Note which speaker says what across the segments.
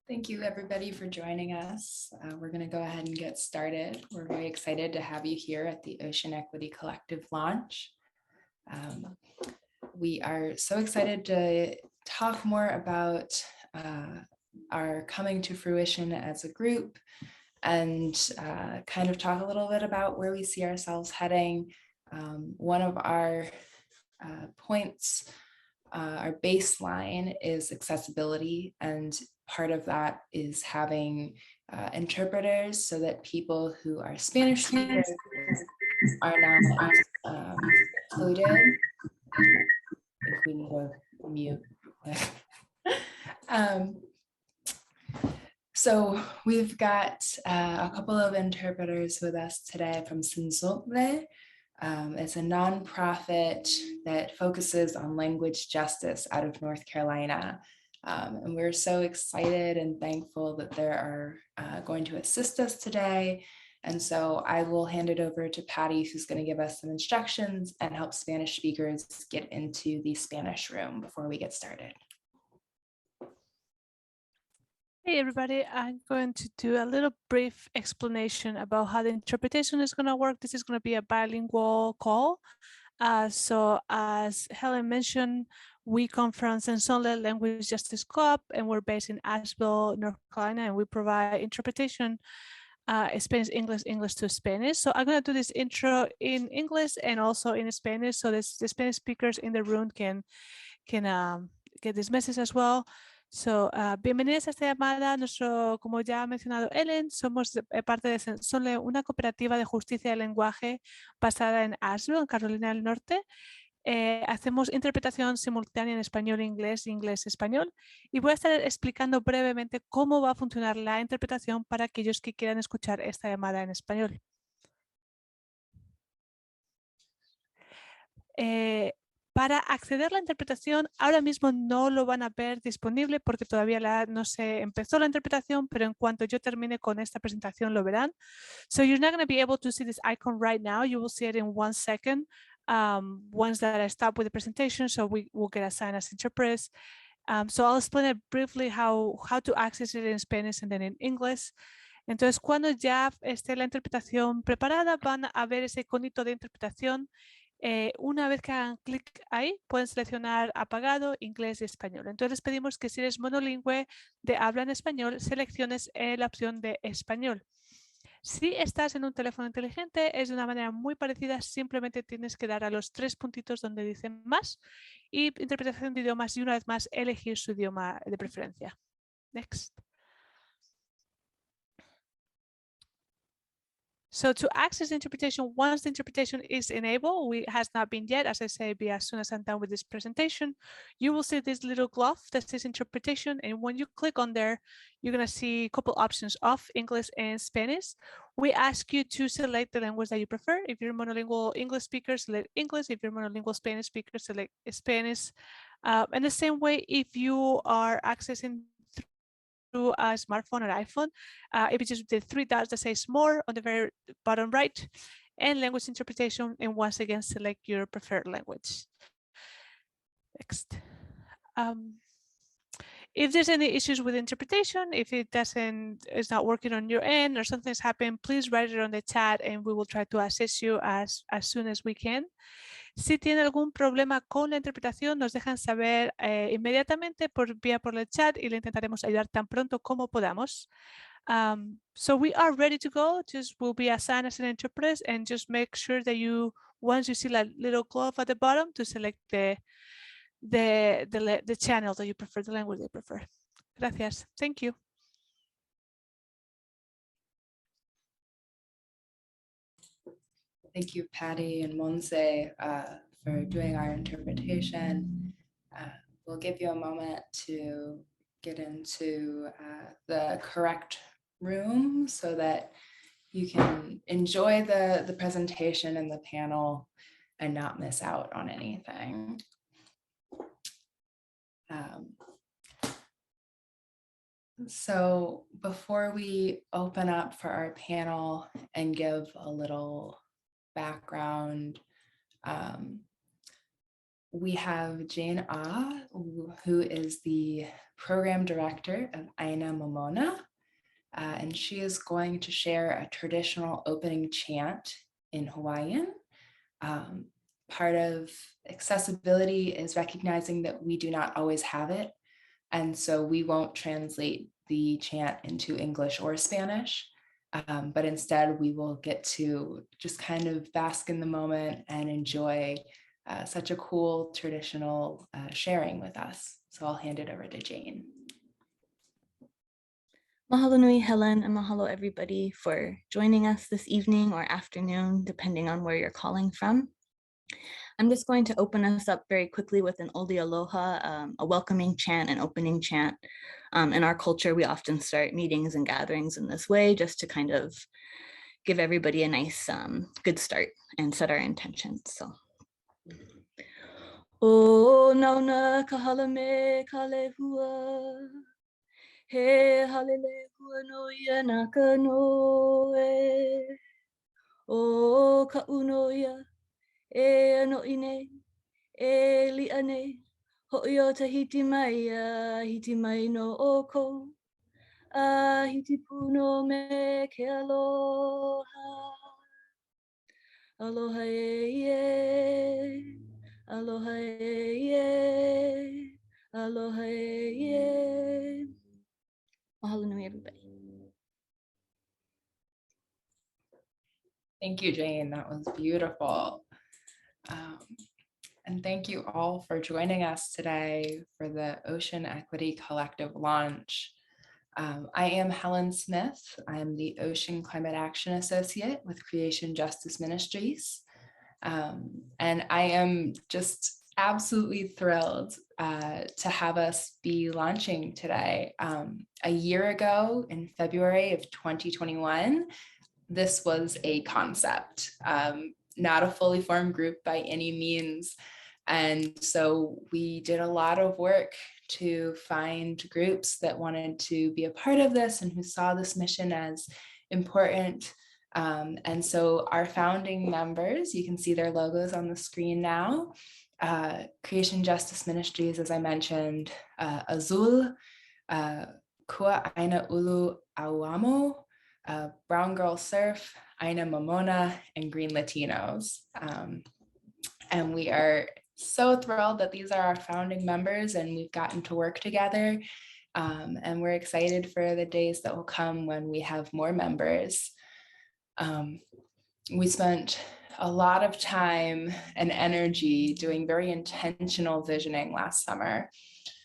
Speaker 1: Thank you everybody for joining us. We're going to go ahead and get started. We're very excited to have you here at the Ocean Equity Collective launch. We are so excited to talk more about our coming to fruition as a group and kind of talk a little bit about where we see ourselves heading. One of our points, our baseline is accessibility, and part of that is having interpreters so that people who are Spanish speakers are now included. I think we need to mute. So we've got a couple of interpreters with us today from Sensoble. It's a nonprofit that focuses on language justice out of North Carolina. And we're so excited and thankful that they are going to assist us today. And so I will hand it over to Patty, who's going to give us some instructions and help Spanish speakers get into the Spanish room before we get started.
Speaker 2: Hey everybody, I'm going to do a little brief explanation about how the interpretation is going to work. This is going to be a bilingual call. So as Helen mentioned, we come from Sensonle Language Justice Co-op, and we're based in Azul, North Carolina, and we provide interpretation, Spanish, English to Spanish. So I'm going to do this intro in English and also in Spanish, so the Spanish speakers in the room can get this message as well. So, bienvenidos a esta llamada. Como ya ha mencionado Ellen, somos parte de Sensonle, una cooperativa de justicia de lenguaje basada en Azul, en Carolina del Norte. Hacemos interpretación simultánea en español, inglés, español. Y voy a estar explicando brevemente cómo va a funcionar la interpretación para aquellos que quieran escuchar esta llamada en español. Para acceder a la interpretación, ahora mismo no lo van a ver disponible porque todavía no se empezó la interpretación, pero en cuanto yo termine con esta presentación lo verán. So you're not going to be able to see this icon right now. You will see it in 1 second once that I stop with the presentation, so we will get assigned as interpreters. So I'll explain it briefly how to access it in Spanish and then in English. Entonces, cuando ya esté la interpretación preparada, van a ver ese iconito de interpretación. Una vez que hagan clic ahí, pueden seleccionar apagado, inglés y español. Entonces les pedimos que si eres monolingüe de habla en español, selecciones la opción de español. Si estás en un teléfono inteligente, es de una manera muy parecida, simplemente tienes que dar a los 3 puntitos donde dicen más y interpretación de idiomas y una vez más elegir su idioma de preferencia. Next. So to access interpretation, once the interpretation is enabled, it has not been yet, as I say, as soon as I'm done with this presentation, you will see this little glove that says interpretation. And when you click on there, you're going to see a couple options of English and Spanish. We ask you to select the language that you prefer. If you're monolingual English speaker, select English. If you're monolingual Spanish speaker, select Spanish. And the same way, if you are accessing through a smartphone or iPhone, if it's just the 3 dots that says more on the very bottom right, and language interpretation, and once again select your preferred language. Next. If there's any issues with interpretation, if it's not working on your end or something's happened, please write it on the chat and we will try to assist you as soon as we can. Si tienen algún problema con la interpretación, nos dejan saber inmediatamente por el chat y le intentaremos ayudar tan pronto como podamos. So we are ready to go. We'll be assigned as an interpreter, and just make sure that once you see that little glove at the bottom, to select the channel that you prefer, the language you prefer. Gracias. Thank you.
Speaker 1: Thank you, Patty and Monse, for doing our interpretation. We'll give you a moment to get into the correct room so that you can enjoy the presentation and the panel and not miss out on anything. So before we open up for our panel and give a little background, we have Jane Ah, who is the program director of Aina Momona, and she is going to share a traditional opening chant in Hawaiian. Part of accessibility is recognizing that we do not always have it, and so we won't translate the chant into English or Spanish, but instead we will get to just kind of bask in the moment and enjoy such a cool traditional sharing with us. So I'll hand it over to Jane.
Speaker 3: Mahalo nui, Helen, and mahalo everybody for joining us this evening or afternoon, depending on where you're calling from. I'm just going to open us up very quickly with an Oli Aloha, a welcoming chant, an opening chant. In our culture, we often start meetings and gatherings in this way, just to kind of give everybody a nice, good start and set our intentions. So. O nauna kahalame kalehua, he halele hua no ia naka noe, o ka uno ia, e ano ine, e li ane, ho'i o tahiti mai no oko, a hiti puno me ke aloha. Aloha e, aloha e, aloha e. Mahalo nui, everybody.
Speaker 1: Thank you, Jane. That was beautiful. And thank you all for joining us today for the Ocean Equity Collective launch. I am Helen Smith. I am the Ocean Climate Action Associate with Creation Justice Ministries. And I am just absolutely thrilled to have us be launching today. A year ago, in February of 2021, this was a concept, not a fully formed group by any means. And so we did a lot of work to find groups that wanted to be a part of this and who saw this mission as important. And so our founding members, you can see their logos on the screen now. Creation Justice Ministries, as I mentioned, Azul, Kua Aina Ulu Awamo, Brown Girl Surf, Aina Momona, and GreenLatinos. And we are so thrilled that these are our founding members and we've gotten to work together. And we're excited for the days that will come when we have more members. We spent a lot of time and energy doing very intentional visioning last summer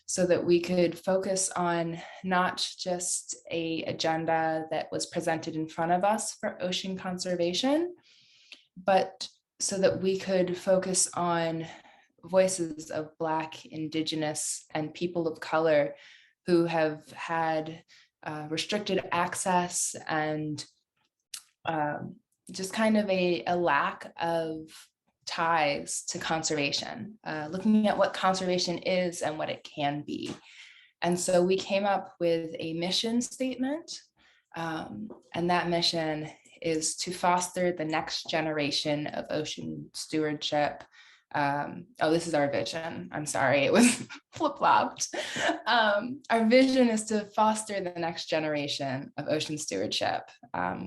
Speaker 1: so that we could focus on not just an agenda that was presented in front of us for ocean conservation, but so that we could focus on voices of Black, Indigenous, and people of color who have had restricted access and just kind of a lack of ties to conservation, looking at what conservation is and what it can be. And so we came up with a mission statement, and that mission is to foster the next generation of ocean stewardship. This is our vision. I'm sorry, it was flip-flopped. Our vision is to foster the next generation of ocean stewardship.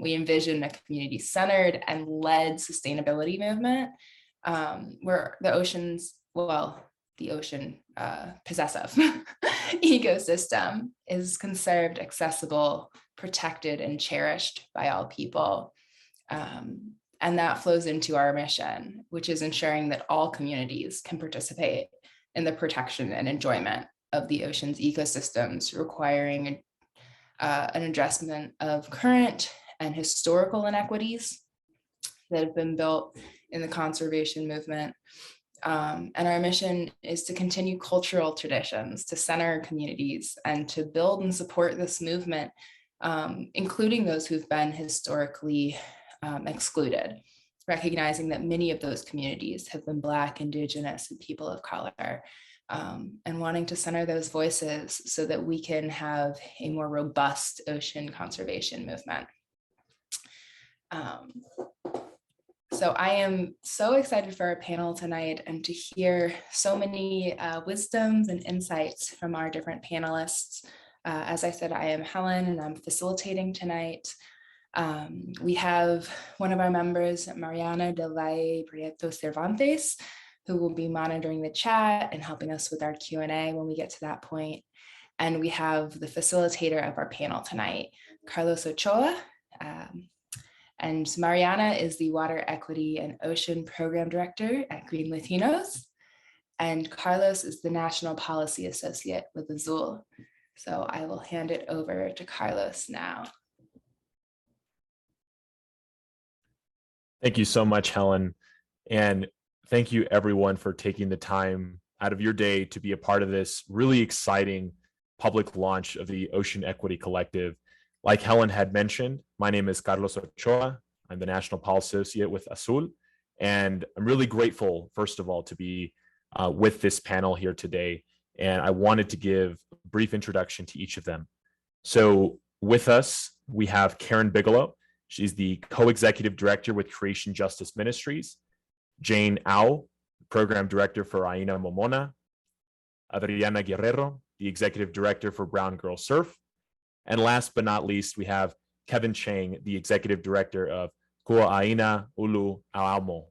Speaker 1: We envision a community-centered and led sustainability movement where the ocean's, the ocean possessive ecosystem is conserved, accessible, protected, and cherished by all people. And that flows into our mission, which is ensuring that all communities can participate in the protection and enjoyment of the ocean's ecosystems, requiring an addressment of current and historical inequities that have been built in the conservation movement. And our mission is to continue cultural traditions, to center communities, and to build and support this movement, including those who've been historically excluded, recognizing that many of those communities have been Black, Indigenous, and people of color, and wanting to center those voices so that we can have a more robust ocean conservation movement. So I am so excited for our panel tonight and to hear so many wisdoms and insights from our different panelists. As I said, I am Helen and I'm facilitating tonight. We have one of our members, Mariana del Valle Prieto Cervantes, who will be monitoring the chat and helping us with our Q&A when we get to that point. And we have the facilitator of our panel tonight, Carlos Ochoa. And Mariana is the Water Equity and Ocean Program Director at GreenLatinos. And Carlos is the National Policy Associate with Azul. So I will hand it over to Carlos now.
Speaker 4: Thank you so much, Helen. And thank you everyone for taking the time out of your day to be a part of this really exciting public launch of the Ocean Equity Collective. Like Helen had mentioned, my name is Carlos Ochoa. I'm the National Policy Associate with Azul. And I'm really grateful, first of all, to be with this panel here today. And I wanted to give a brief introduction to each of them. So with us, we have Karen Bigelow. She's the co-executive director with Creation Justice Ministries. Jane Au, program director for Aina Momona. Adriana Guerrero, the executive director for Brown Girl Surf. And last but not least, we have Kevin Chang, the executive director of Kua Aina Ulu Aamo.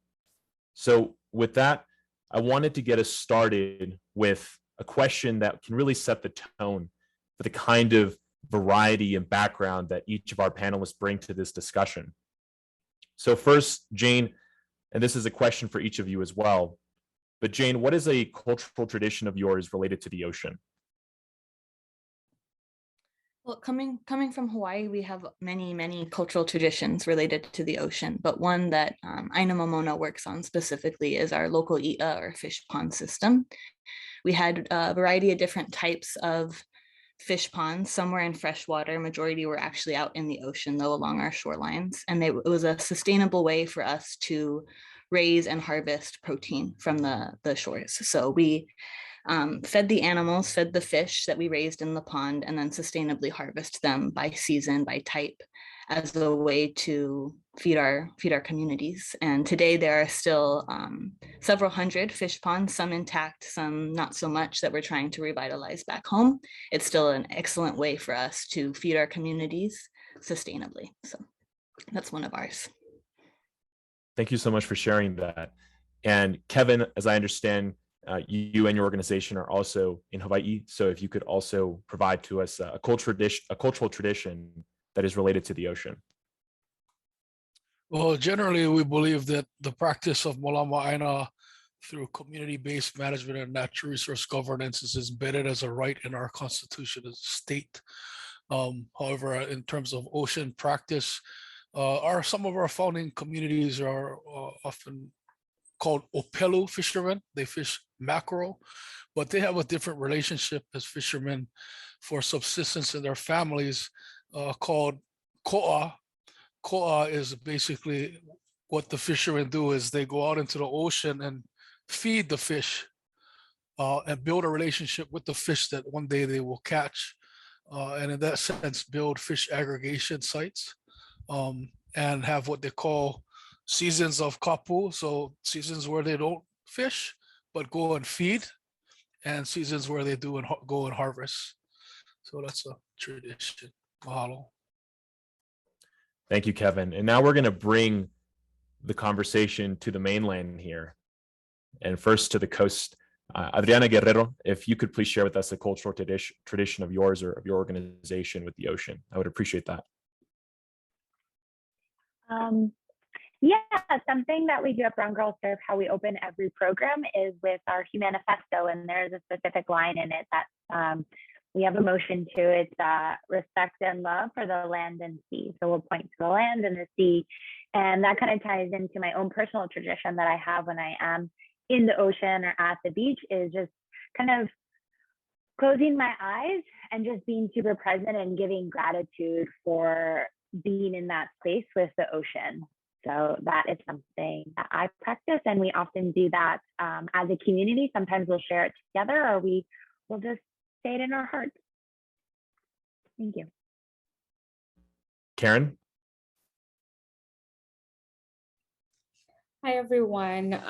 Speaker 4: So with that, I wanted to get us started with a question that can really set the tone for the kind of variety and background that each of our panelists bring to this discussion. So first, Jane, and this is a question for each of you as well, but Jane, what is a cultural tradition of yours related to the ocean?
Speaker 3: Well, coming from Hawaii, we have many cultural traditions related to the ocean, but one that Aina Momona works on specifically is our local i'a, or fish pond system. We had a variety of different types of fish ponds. Some were in freshwater, majority were actually out in the ocean, though, along our shorelines. And it was a sustainable way for us to raise and harvest protein from the shores. So we fed the animals, fed the fish that we raised in the pond, and then sustainably harvest them by season, by type, as a way to feed our communities. And today there are still several hundred fish ponds, some intact, some not so much, that we're trying to revitalize back home. It's still an excellent way for us to feed our communities sustainably. So that's one of ours.
Speaker 4: Thank you so much for sharing that. And Kevin, as I understand, you and your organization are also in Hawaii. So if you could also provide to us a cultural tradition that is related to the ocean.
Speaker 5: Well, generally, we believe that the practice of Molama Aina through community-based management and natural resource governance is embedded as a right in our constitution as a state. However, in terms of ocean practice, some of our founding communities are often called Opelu fishermen. They fish mackerel, but they have a different relationship as fishermen for subsistence in their families called ko'a. Ko'a is basically what the fishermen do is they go out into the ocean and feed the fish and build a relationship with the fish that one day they will catch. And in that sense, build fish aggregation sites and have what they call seasons of kapu. So seasons where they don't fish, but go and feed, and seasons where they do and go and harvest. So that's a tradition. Mahalo.
Speaker 4: Thank you, Kevin. And now we're going to bring the conversation to the mainland here. And first to the coast, Adriana Guerrero, if you could please share with us a cultural tradition of yours or of your organization with the ocean, I would appreciate that.
Speaker 6: Yeah, something that we do at Brown Girl Surf, how we open every program, is with our Humanifesto, and there's a specific line in it that we have a motion to. It's respect and love for the land and sea. So we'll point to the land and the sea, and that kind of ties into my own personal tradition that I have when I am in the ocean or at the beach, is just kind of closing my eyes and just being super present and giving gratitude for being in that space with the ocean. So that is something that I practice, and we often do that as a community. Sometimes we'll share it together, or we will just say it in our hearts. Thank you.
Speaker 4: Karen?
Speaker 7: Hi, everyone.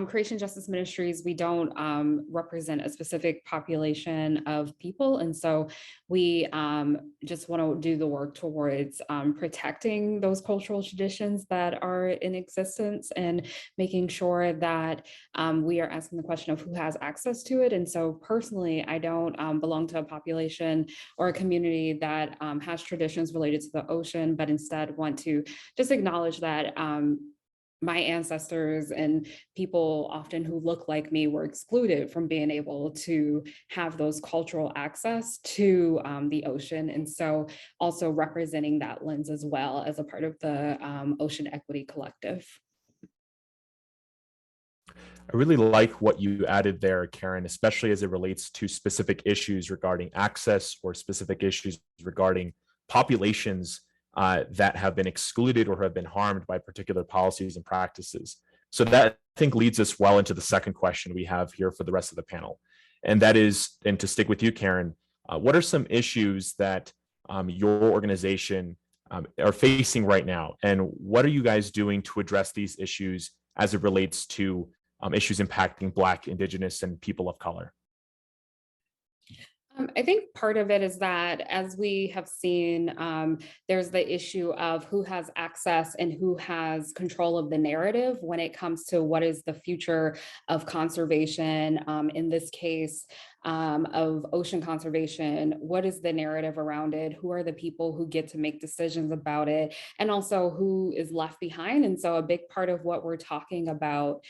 Speaker 7: Creation Justice Ministries, we don't represent a specific population of people. And so we just want to do the work towards protecting those cultural traditions that are in existence and making sure that we are asking the question of who has access to it. And so personally, I don't belong to a population or a community that has traditions related to the ocean, but instead want to just acknowledge that my ancestors and people often who look like me were excluded from being able to have those cultural access to the ocean. And so also representing that lens as well as a part of the Ocean Equity Collective.
Speaker 4: I really like what you added there, Karen, especially as it relates to specific issues regarding access or specific issues regarding populations that have been excluded or have been harmed by particular policies and practices. So that, I think, leads us well into the second question we have here for the rest of the panel. And that is, and to stick with you, Karen, what are some issues that your organization are facing right now? And what are you guys doing to address these issues as it relates to issues impacting Black, Indigenous, and people of color?
Speaker 7: I think part of it is that, as we have seen, there's the issue of who has access and who has control of the narrative when it comes to what is the future of conservation. In this case, of ocean conservation, what is the narrative around it? Who are the people who get to make decisions about it? And also who is left behind? And so a big part of what we're talking about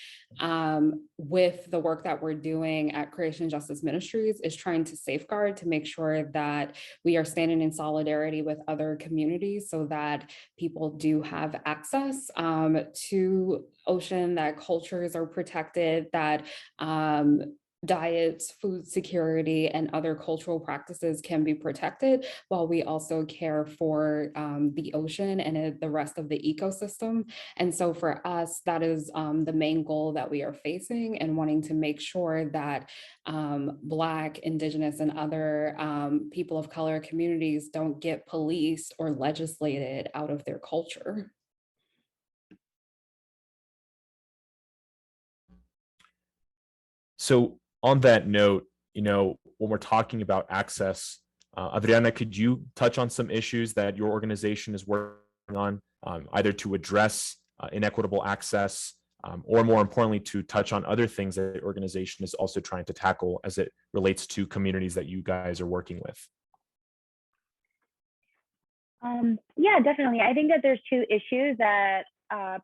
Speaker 7: with the work that we're doing at Creation Justice Ministries is trying to safeguard, to make sure that we are standing in solidarity with other communities so that people do have access to ocean, that cultures are protected, that diets, food security, and other cultural practices can be protected, while we also care for the ocean and the rest of the ecosystem. And so for us, that is the main goal that we are facing, and wanting to make sure that Black, Indigenous, and other people of color communities don't get policed or legislated out of their culture.
Speaker 4: So on that note, when we're talking about access, Adriana, could you touch on some issues that your organization is working on, either to address inequitable access, or more importantly, to touch on other things that the organization is also trying to tackle as it relates to communities that you guys are working with?
Speaker 6: Yeah, definitely. I think that there's two issues that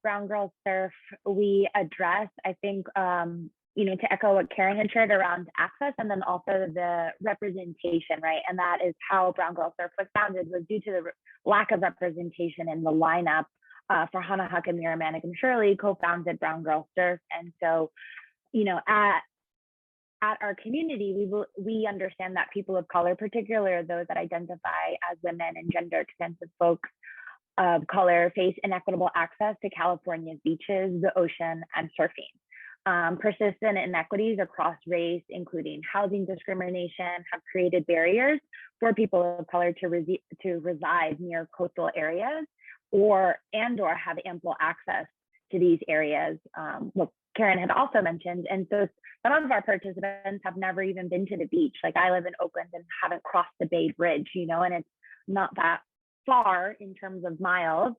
Speaker 6: Brown Girls Surf we address. I think to echo what Karen had shared around access, and then also the representation, right? And that is how Brown Girls Surf was founded, was due to the lack of representation in the lineup for Hannah Huck and Mira Manick and Shirley co-founded Brown Girls Surf. And so, at our community, we understand that people of color, particularly those that identify as women and gender extensive folks of color, face inequitable access to California's beaches, the ocean, and surfing. Persistent inequities across race, including housing discrimination, have created barriers for people of color to reside near coastal areas or have ample access to these areas, what Karen had also mentioned. And so some of our participants have never even been to the beach. Like, I live in Oakland and haven't crossed the Bay Bridge, and it's not that far in terms of miles.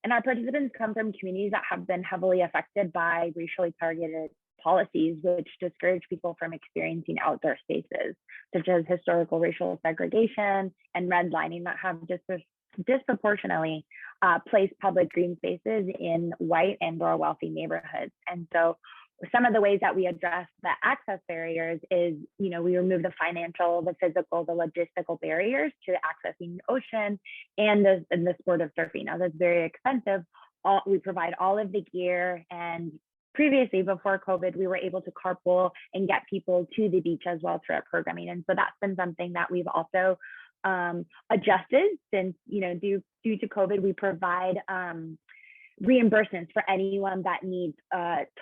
Speaker 6: And our participants come from communities that have been heavily affected by racially targeted policies, which discourage people from experiencing outdoor spaces, such as historical racial segregation and redlining, that have disproportionately placed public green spaces in white and/or wealthy neighborhoods. And so some of the ways that we address the access barriers is, we remove the financial, the physical, the logistical barriers to accessing the ocean and the sport of surfing. Now, that's very expensive. We provide all of the gear, and previously, before COVID, we were able to carpool and get people to the beach as well through our programming. And so that's been something that we've also adjusted since, due to COVID. We provide reimbursements for anyone that needs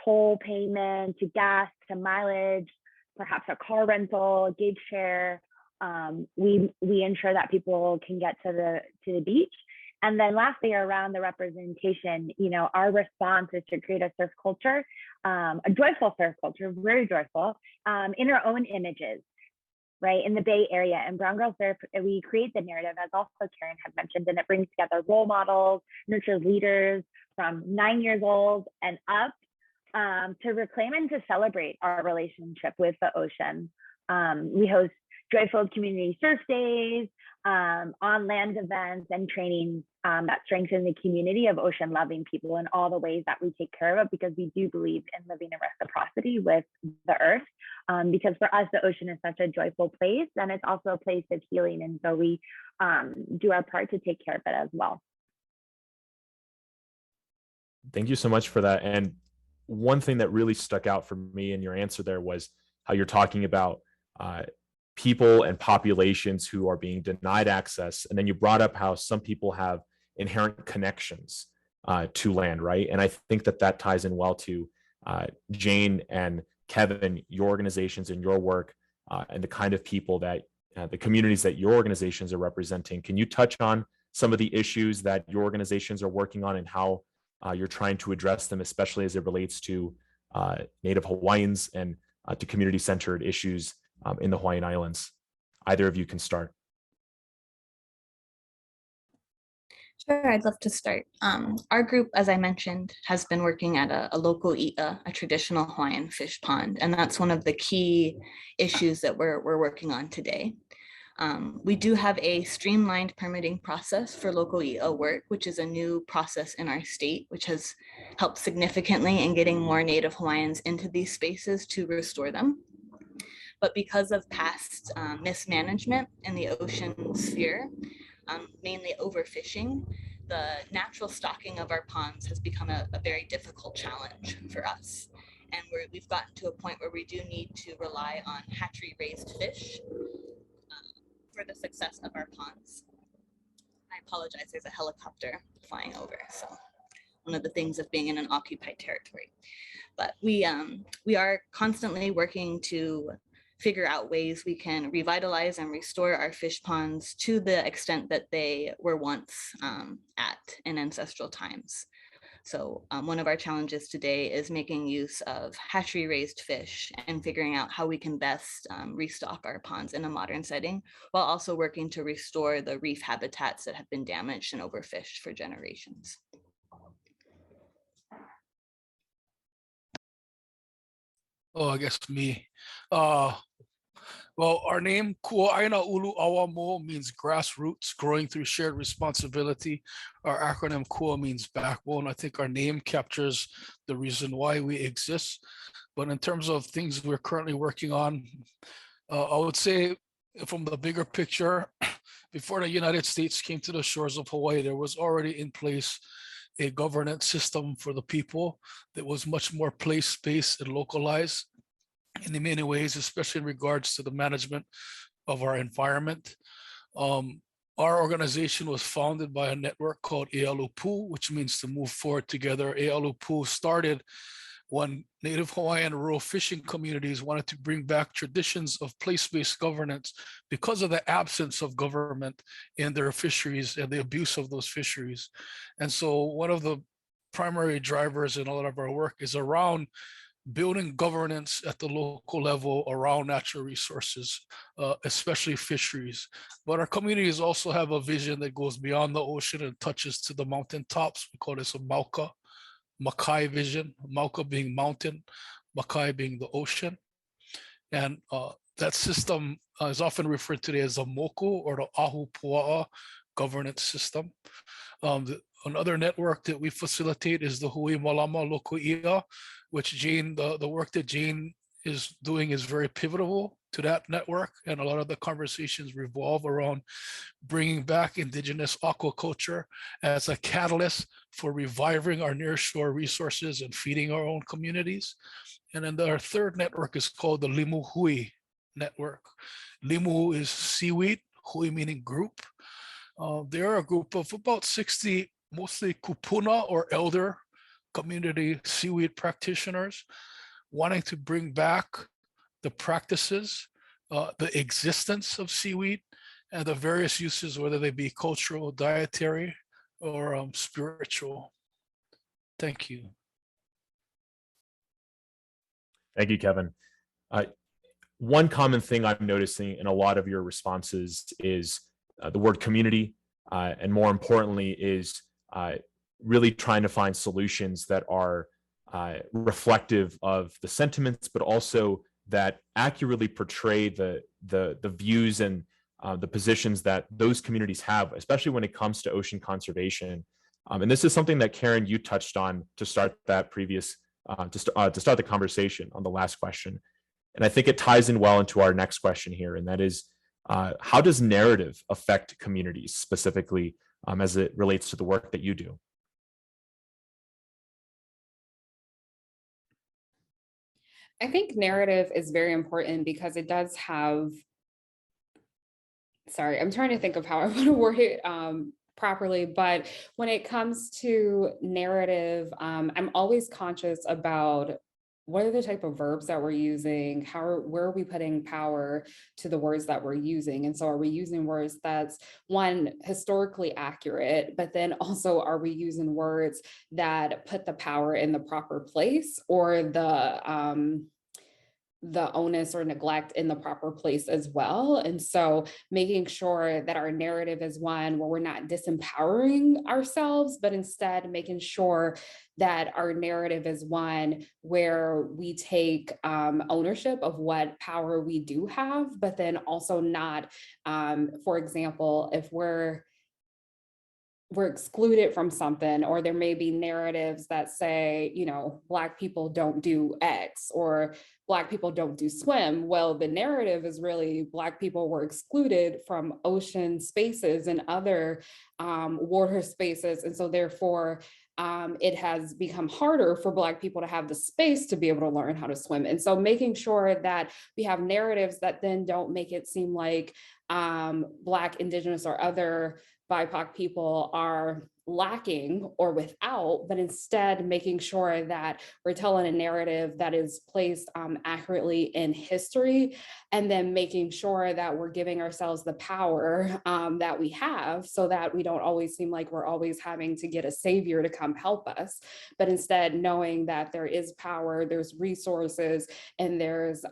Speaker 6: toll payment, to gas, to mileage, perhaps a car rental, gig share. We ensure that people can get to the beach. And then lastly, around the representation, our response is to create a surf culture, a joyful surf culture, very joyful, in our own images, right? In the Bay Area. And Brown Girl Surf, we create the narrative, as also Karen had mentioned, and it brings together role models, nurtures leaders from 9 years old and up, to reclaim and to celebrate our relationship with the ocean. We host joyful community surf days, on-land events and trainings that strengthen the community of ocean-loving people in all the ways that we take care of it, because we do believe in living in reciprocity with the earth. Because for us, the ocean is such a joyful place, and it's also a place of healing. And so we do our part to take care of it as well.
Speaker 4: Thank you so much for that. And one thing that really stuck out for me in your answer there was how you're talking about people and populations who are being denied access. And then you brought up how some people have inherent connections to land, right? And I think that ties in well to Jane and Kevin, your organizations and your work, and the kind of people that the communities that your organizations are representing. Can you touch on some of the issues that your organizations are working on and how you're trying to address them, especially as it relates to Native Hawaiians and to community-centered issues in the Hawaiian Islands? Either of you can start.
Speaker 3: Sure, I'd love to start. Our group, as I mentioned, has been working at a local i'a, a traditional Hawaiian fish pond, and that's one of the key issues that we're working on today. We do have a streamlined permitting process for local i'a work, which is a new process in our state, which has helped significantly in getting more Native Hawaiians into these spaces to restore them. But because of past mismanagement in the ocean sphere, mainly overfishing, the natural stocking of our ponds has become a very difficult challenge for us. And we've gotten to a point where we do need to rely on hatchery-raised fish for the success of our ponds. I apologize, there's a helicopter flying over, so one of the things of being in an occupied territory. But we are constantly working to figure out ways we can revitalize and restore our fish ponds to the extent that they were once at in ancestral times. So one of our challenges today is making use of hatchery raised fish and figuring out how we can best restock our ponds in a modern setting, while also working to restore the reef habitats that have been damaged and overfished for generations.
Speaker 5: Oh, I guess me. Well, our name, Aina Ulu Awamo, means grassroots, growing through shared responsibility. Our acronym KUA means backbone. I think our name captures the reason why we exist. But in terms of things we're currently working on, I would say from the bigger picture, before the United States came to the shores of Hawaii, there was already in place a governance system for the people that was much more place-based and localized in many ways, especially in regards to the management of our environment. Our organization was founded by a network called Ealupu, which means to move forward together. Ealupu started when Native Hawaiian rural fishing communities wanted to bring back traditions of place-based governance because of the absence of government in their fisheries and the abuse of those fisheries. And so one of the primary drivers in a lot of our work is around building governance at the local level around natural resources, especially fisheries. But our communities also have a vision that goes beyond the ocean and touches to the mountaintops. We call this a Mauka, Makai vision, Mauka being mountain, Makai being the ocean. And that system is often referred to as the Moku or the Ahu Pua'a governance system. Another network that we facilitate is the Hui Malama Loku'ia, which Jane, the work that Jane is doing is very pivotal to that network. And a lot of the conversations revolve around bringing back indigenous aquaculture as a catalyst for reviving our nearshore resources and feeding our own communities. And then our third network is called the Limu Hui network. Limu is seaweed, Hui meaning group. They are a group of about 60, mostly kupuna or elder community seaweed practitioners wanting to bring back the practices, the existence of seaweed and the various uses, whether they be cultural, dietary, or spiritual. Thank you.
Speaker 4: Thank you, Kevin. One common thing I'm noticing in a lot of your responses is the word community, and more importantly is really trying to find solutions that are reflective of the sentiments, but also that accurately portray the views and the positions that those communities have, especially when it comes to ocean conservation. And this is something that Karen, you touched on to start that previous, to start the conversation on the last question. And I think it ties in well into our next question here, and that is, how does narrative affect communities specifically as it relates to the work that you do?
Speaker 7: I think narrative is very important because it does have, sorry, I'm trying to think of how I want to word it properly, but when it comes to narrative, I'm always conscious about what are the type of verbs that we're using, where are we putting power to the words that we're using? And so are we using words that's, one, historically accurate, but then also are we using words that put the power in the proper place, or the onus or neglect in the proper place as well? And so making sure that our narrative is one where we're not disempowering ourselves, but instead making sure that our narrative is one where we take ownership of what power we do have, but then also not, for example, if we're excluded from something, or there may be narratives that say, you know, Black people don't do X, or Black people don't do swim. Well, the narrative is really Black people were excluded from ocean spaces and other water spaces. And so therefore, it has become harder for Black people to have the space to be able to learn how to swim. And so making sure that we have narratives that then don't make it seem like Black, Indigenous, or other BIPOC people are lacking or without, but instead making sure that we're telling a narrative that is placed accurately in history, and then making sure that we're giving ourselves the power that we have, so that we don't always seem like we're always having to get a savior to come help us, but instead knowing that there is power, there's resources, and there's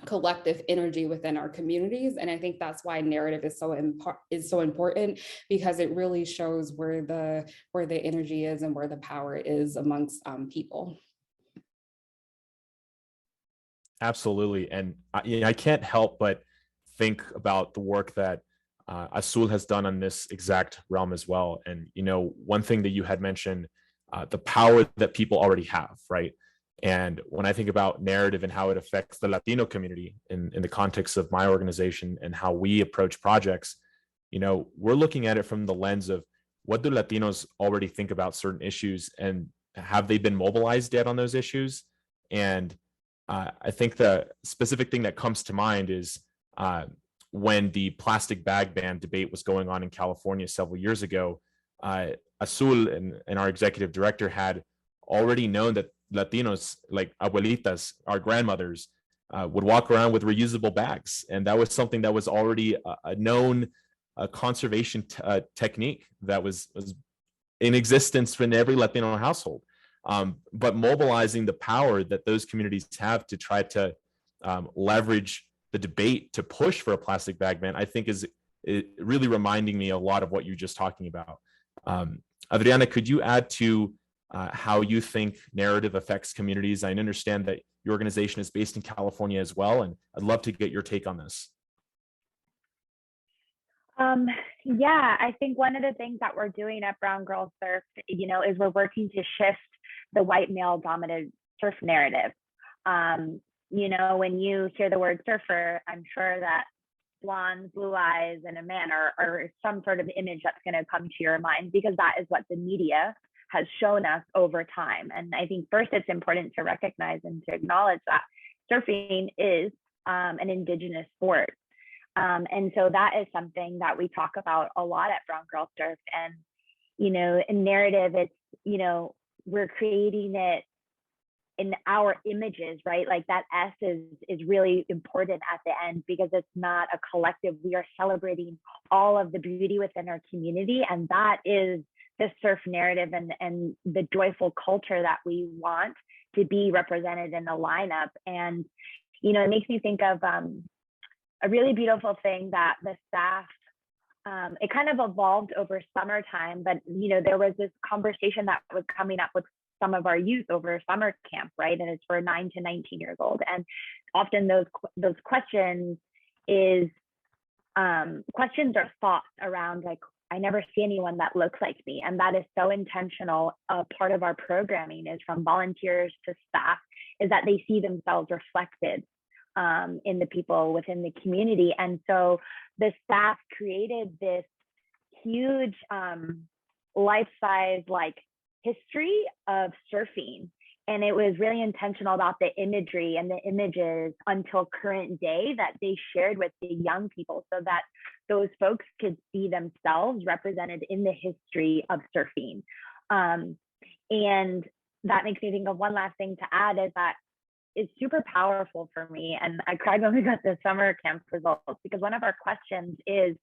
Speaker 7: collective energy within our communities. And I think that's why narrative is so important, because it really shows where the energy is and where the power is amongst people.
Speaker 4: Absolutely. And I can't help but think about the work that Azul has done on this exact realm as well. And, you know, one thing that you had mentioned, the power that people already have, right? And when I think about narrative and how it affects the Latino community in the context of my organization and how we approach projects, you know, we're looking at it from the lens of, what do Latinos already think about certain issues, and have they been mobilized yet on those issues? And I think the specific thing that comes to mind is when the plastic bag ban debate was going on in California several years ago, Azul and our executive director had already known that Latinos, like abuelitas, our grandmothers, would walk around with reusable bags. And that was something that was already a known conservation technique that was in existence in every Latino household. But mobilizing the power that those communities have to try to leverage the debate to push for a plastic bag ban, I think is really reminding me a lot of what you're just talking about. Adriana, could you add to how you think narrative affects communities? I understand that your organization is based in California as well, and I'd love to get your take on this.
Speaker 6: Yeah, I think one of the things that we're doing at Brown Girl Surf, you know, is we're working to shift the white male dominated surf narrative. You know, when you hear the word surfer, I'm sure that blonde, blue eyes, and a man are some sort of image that's going to come to your mind, because that is what the media has shown us over time. And I think first it's important to recognize and to acknowledge that surfing is an Indigenous sport. And so that is something that we talk about a lot at Brown Girl Surf. And, you know, in narrative, it's, you know, we're creating it in our images, right? Like that S is really important at the end, because it's not a collective. We are celebrating all of the beauty within our community. And that is the surf narrative and the joyful culture that we want to be represented in the lineup. And, you know, it makes me think of a really beautiful thing that the staff, it kind of evolved over summertime, but, you know, there was this conversation that was coming up with some of our youth over summer camp, right? And it's for 9 to 19 years old. And often those questions questions or thoughts around like, I never see anyone that looks like me. And that is so intentional. Part of our programming is from volunteers to staff, is that they see themselves reflected in the people within the community. And so the staff created this huge life-size like history of surfing. And it was really intentional about the imagery and the images until current day that they shared with the young people, so that those folks could see themselves represented in the history of surfing. And that makes me think of one last thing to add, is that it's super powerful for me. And I cried when we got the summer camp results, because one of our questions is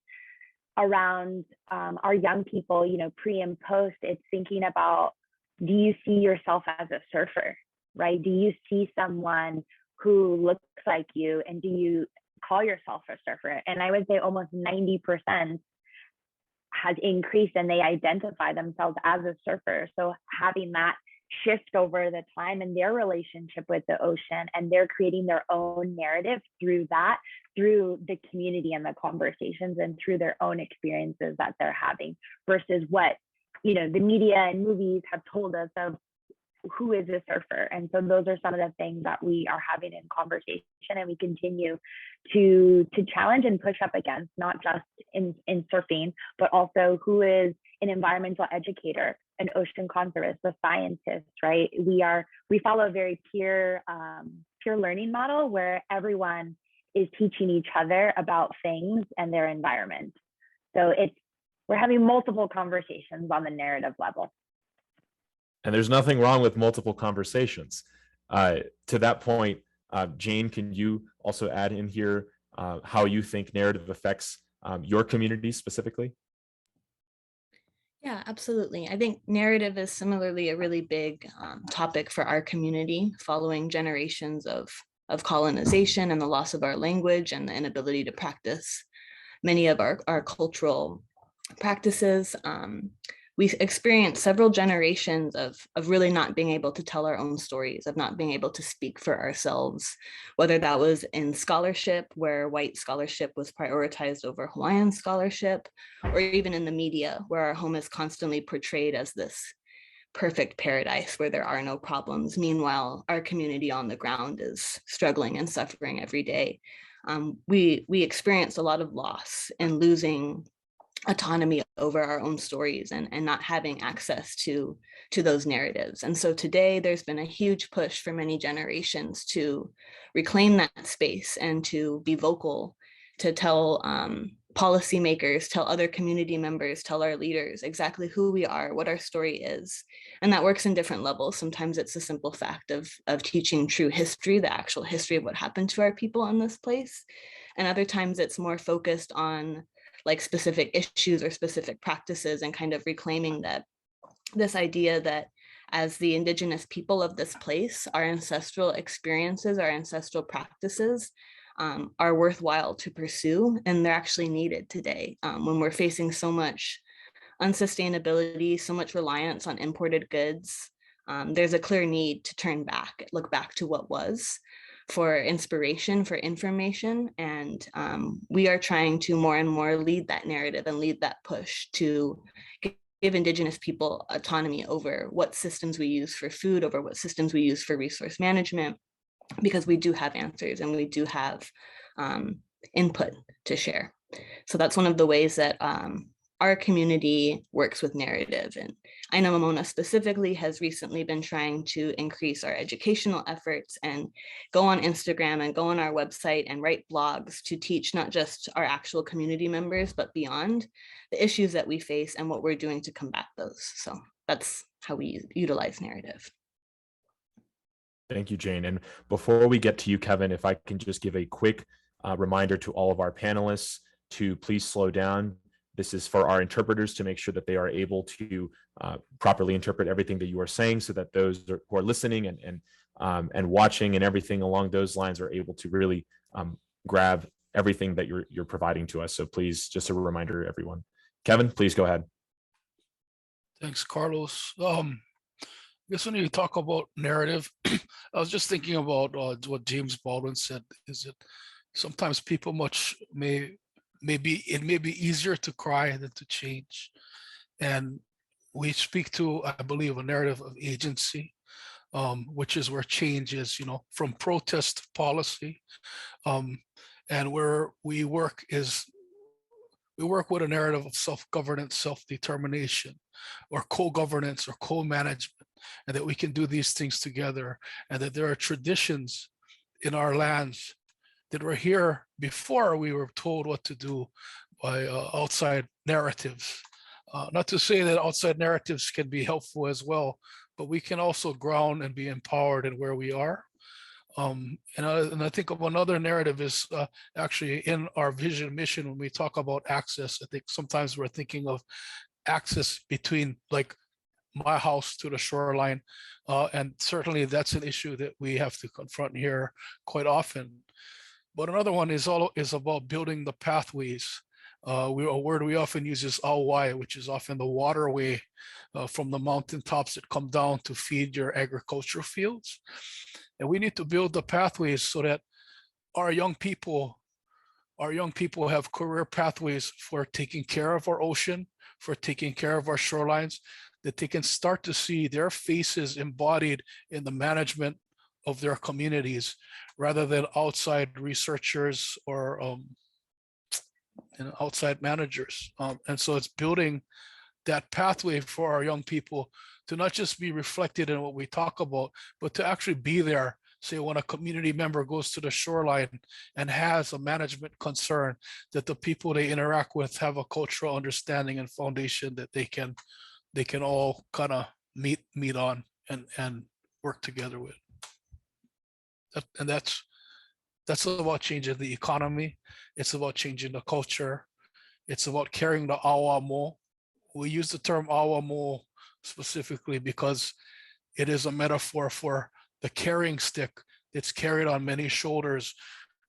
Speaker 6: around our young people, you know, pre and post. It's thinking about, do you see yourself as a surfer, right? Do you see someone who looks like you, and do you call yourself a surfer? And I would say almost 90% has increased, and they identify themselves as a surfer. So having that shift over the time in their relationship with the ocean, and they're creating their own narrative through that, through the community and the conversations, and through their own experiences that they're having, versus what, you know, the media and movies have told us of who is a surfer. And so those are some of the things that we are having in conversation, and we continue to challenge and push up against, not just in surfing, but also who is an environmental educator, an ocean conservist, a scientist, right? We follow a very peer learning model where everyone is teaching each other about things and their environment. So we're having multiple conversations on the narrative level.
Speaker 4: And there's nothing wrong with multiple conversations. To that point, Jane, can you also add in here how you think narrative affects your community specifically?
Speaker 3: Yeah, absolutely. I think narrative is similarly a really big topic for our community, following generations of colonization and the loss of our language and the inability to practice many of our cultural practices. We experienced several generations of really not being able to tell our own stories, of not being able to speak for ourselves, whether that was in scholarship, where white scholarship was prioritized over Hawaiian scholarship, or even in the media, where our home is constantly portrayed as this perfect paradise where there are no problems. Meanwhile, our community on the ground is struggling and suffering every day. We experience a lot of loss in losing autonomy over our own stories and not having access to those narratives. And so today there's been a huge push for many generations to reclaim that space and to be vocal, to tell policymakers, tell other community members, tell our leaders exactly who we are, what our story is. And that works in different levels. Sometimes it's a simple fact of teaching true history, the actual history of what happened to our people in this place. And other times it's more focused on like specific issues or specific practices, and kind of reclaiming that this idea that as the indigenous people of this place, our ancestral experiences, our ancestral practices are worthwhile to pursue, and they're actually needed today when we're facing so much unsustainability, so much reliance on imported goods. There's a clear need to turn back, look back to what was, for inspiration, for information. And we are trying to more and more lead that narrative and lead that push to give Indigenous people autonomy over what systems we use for food, over what systems we use for resource management, because we do have answers and we do have input to share. So that's one of the ways that our community works with narrative. And Aina Momona specifically has recently been trying to increase our educational efforts and go on Instagram and go on our website and write blogs to teach not just our actual community members, but beyond, the issues that we face and what we're doing to combat those. So that's how we utilize narrative.
Speaker 4: Thank you, Jane. And before we get to you, Kevin, if I can just give a quick reminder to all of our panelists to please slow down. This is for our interpreters to make sure that they are able to properly interpret everything that you are saying, so that those who are listening and watching and everything along those lines are able to really grab everything that you're providing to us. So please, just a reminder, everyone. Kevin, please go ahead.
Speaker 5: Thanks, Carlos. I guess when you talk about narrative, I was just thinking about what James Baldwin said, is that sometimes people it may be easier to cry than to change. And we speak to, I believe, a narrative of agency, which is where change is, from protest to policy. And where we work with a narrative of self-governance, self-determination, or co-governance or co-management, and that we can do these things together, and that there are traditions in our lands that were here before we were told what to do by outside narratives. Not to say that outside narratives can be helpful as well, but we can also ground and be empowered in where we are. And I think of another narrative is actually in our vision mission. When we talk about access, I think sometimes we're thinking of access between like my house to the shoreline. And certainly that's an issue that we have to confront here quite often. But another one is about building the pathways. A word we often use is awai, which is often the waterway from the mountaintops that come down to feed your agricultural fields. And we need to build the pathways so that our young people have career pathways for taking care of our ocean, for taking care of our shorelines, that they can start to see their faces embodied in the management of their communities, rather than outside researchers or outside managers. And so it's building that pathway for our young people to not just be reflected in what we talk about, but to actually be there. Say when a community member goes to the shoreline and has a management concern, that the people they interact with have a cultural understanding and foundation that they can all kind of meet on and work together with. And that's about changing the economy. It's about changing the culture. It's about carrying the awa mo. We use the term awa mo specifically because it is a metaphor for the carrying stick that's carried on many shoulders,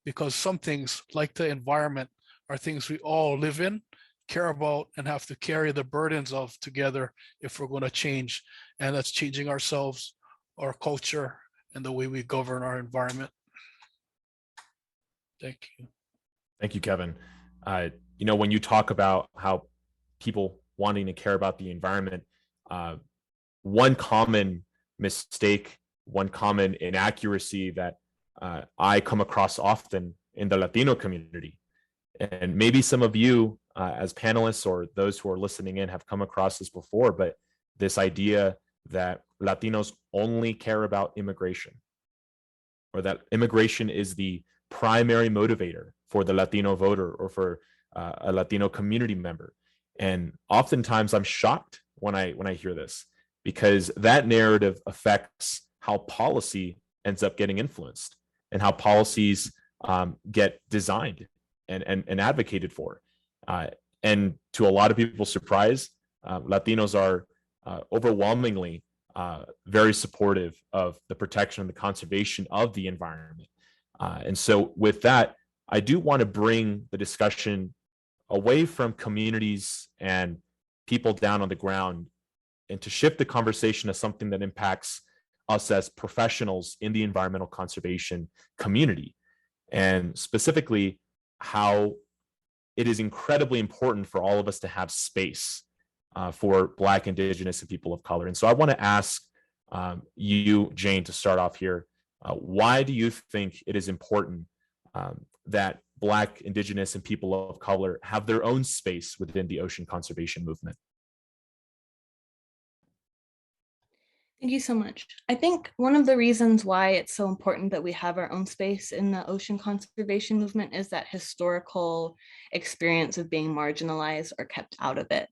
Speaker 5: because some things like the environment are things we all live in, care about, and have to carry the burdens of together if we're going to change. And that's changing ourselves, our culture, and the way we govern our environment. Thank you.
Speaker 4: Thank you, Kevin. When you talk about how people wanting to care about the environment, one common mistake, one common inaccuracy that I come across often in the Latino community, and maybe some of you as panelists or those who are listening in have come across this before, but this idea that Latinos only care about immigration, or that immigration is the primary motivator for the Latino voter or for a Latino community member. And oftentimes I'm shocked when I hear this, because that narrative affects how policy ends up getting influenced and how policies get designed and advocated for. And to a lot of people's surprise, Latinos are overwhelmingly very supportive of the protection and the conservation of the environment. And so with that, I do want to bring the discussion away from communities and people down on the ground, and to shift the conversation to something that impacts us as professionals in the environmental conservation community, and specifically how it is incredibly important for all of us to have space for Black, Indigenous, and people of color. And so I want to ask you, Jane, to start off here. Why do you think it is important that Black, Indigenous, and people of color have their own space within the ocean conservation movement?
Speaker 3: Thank you so much. I think one of the reasons why it's so important that we have our own space in the ocean conservation movement is that historical experience of being marginalized or kept out of it.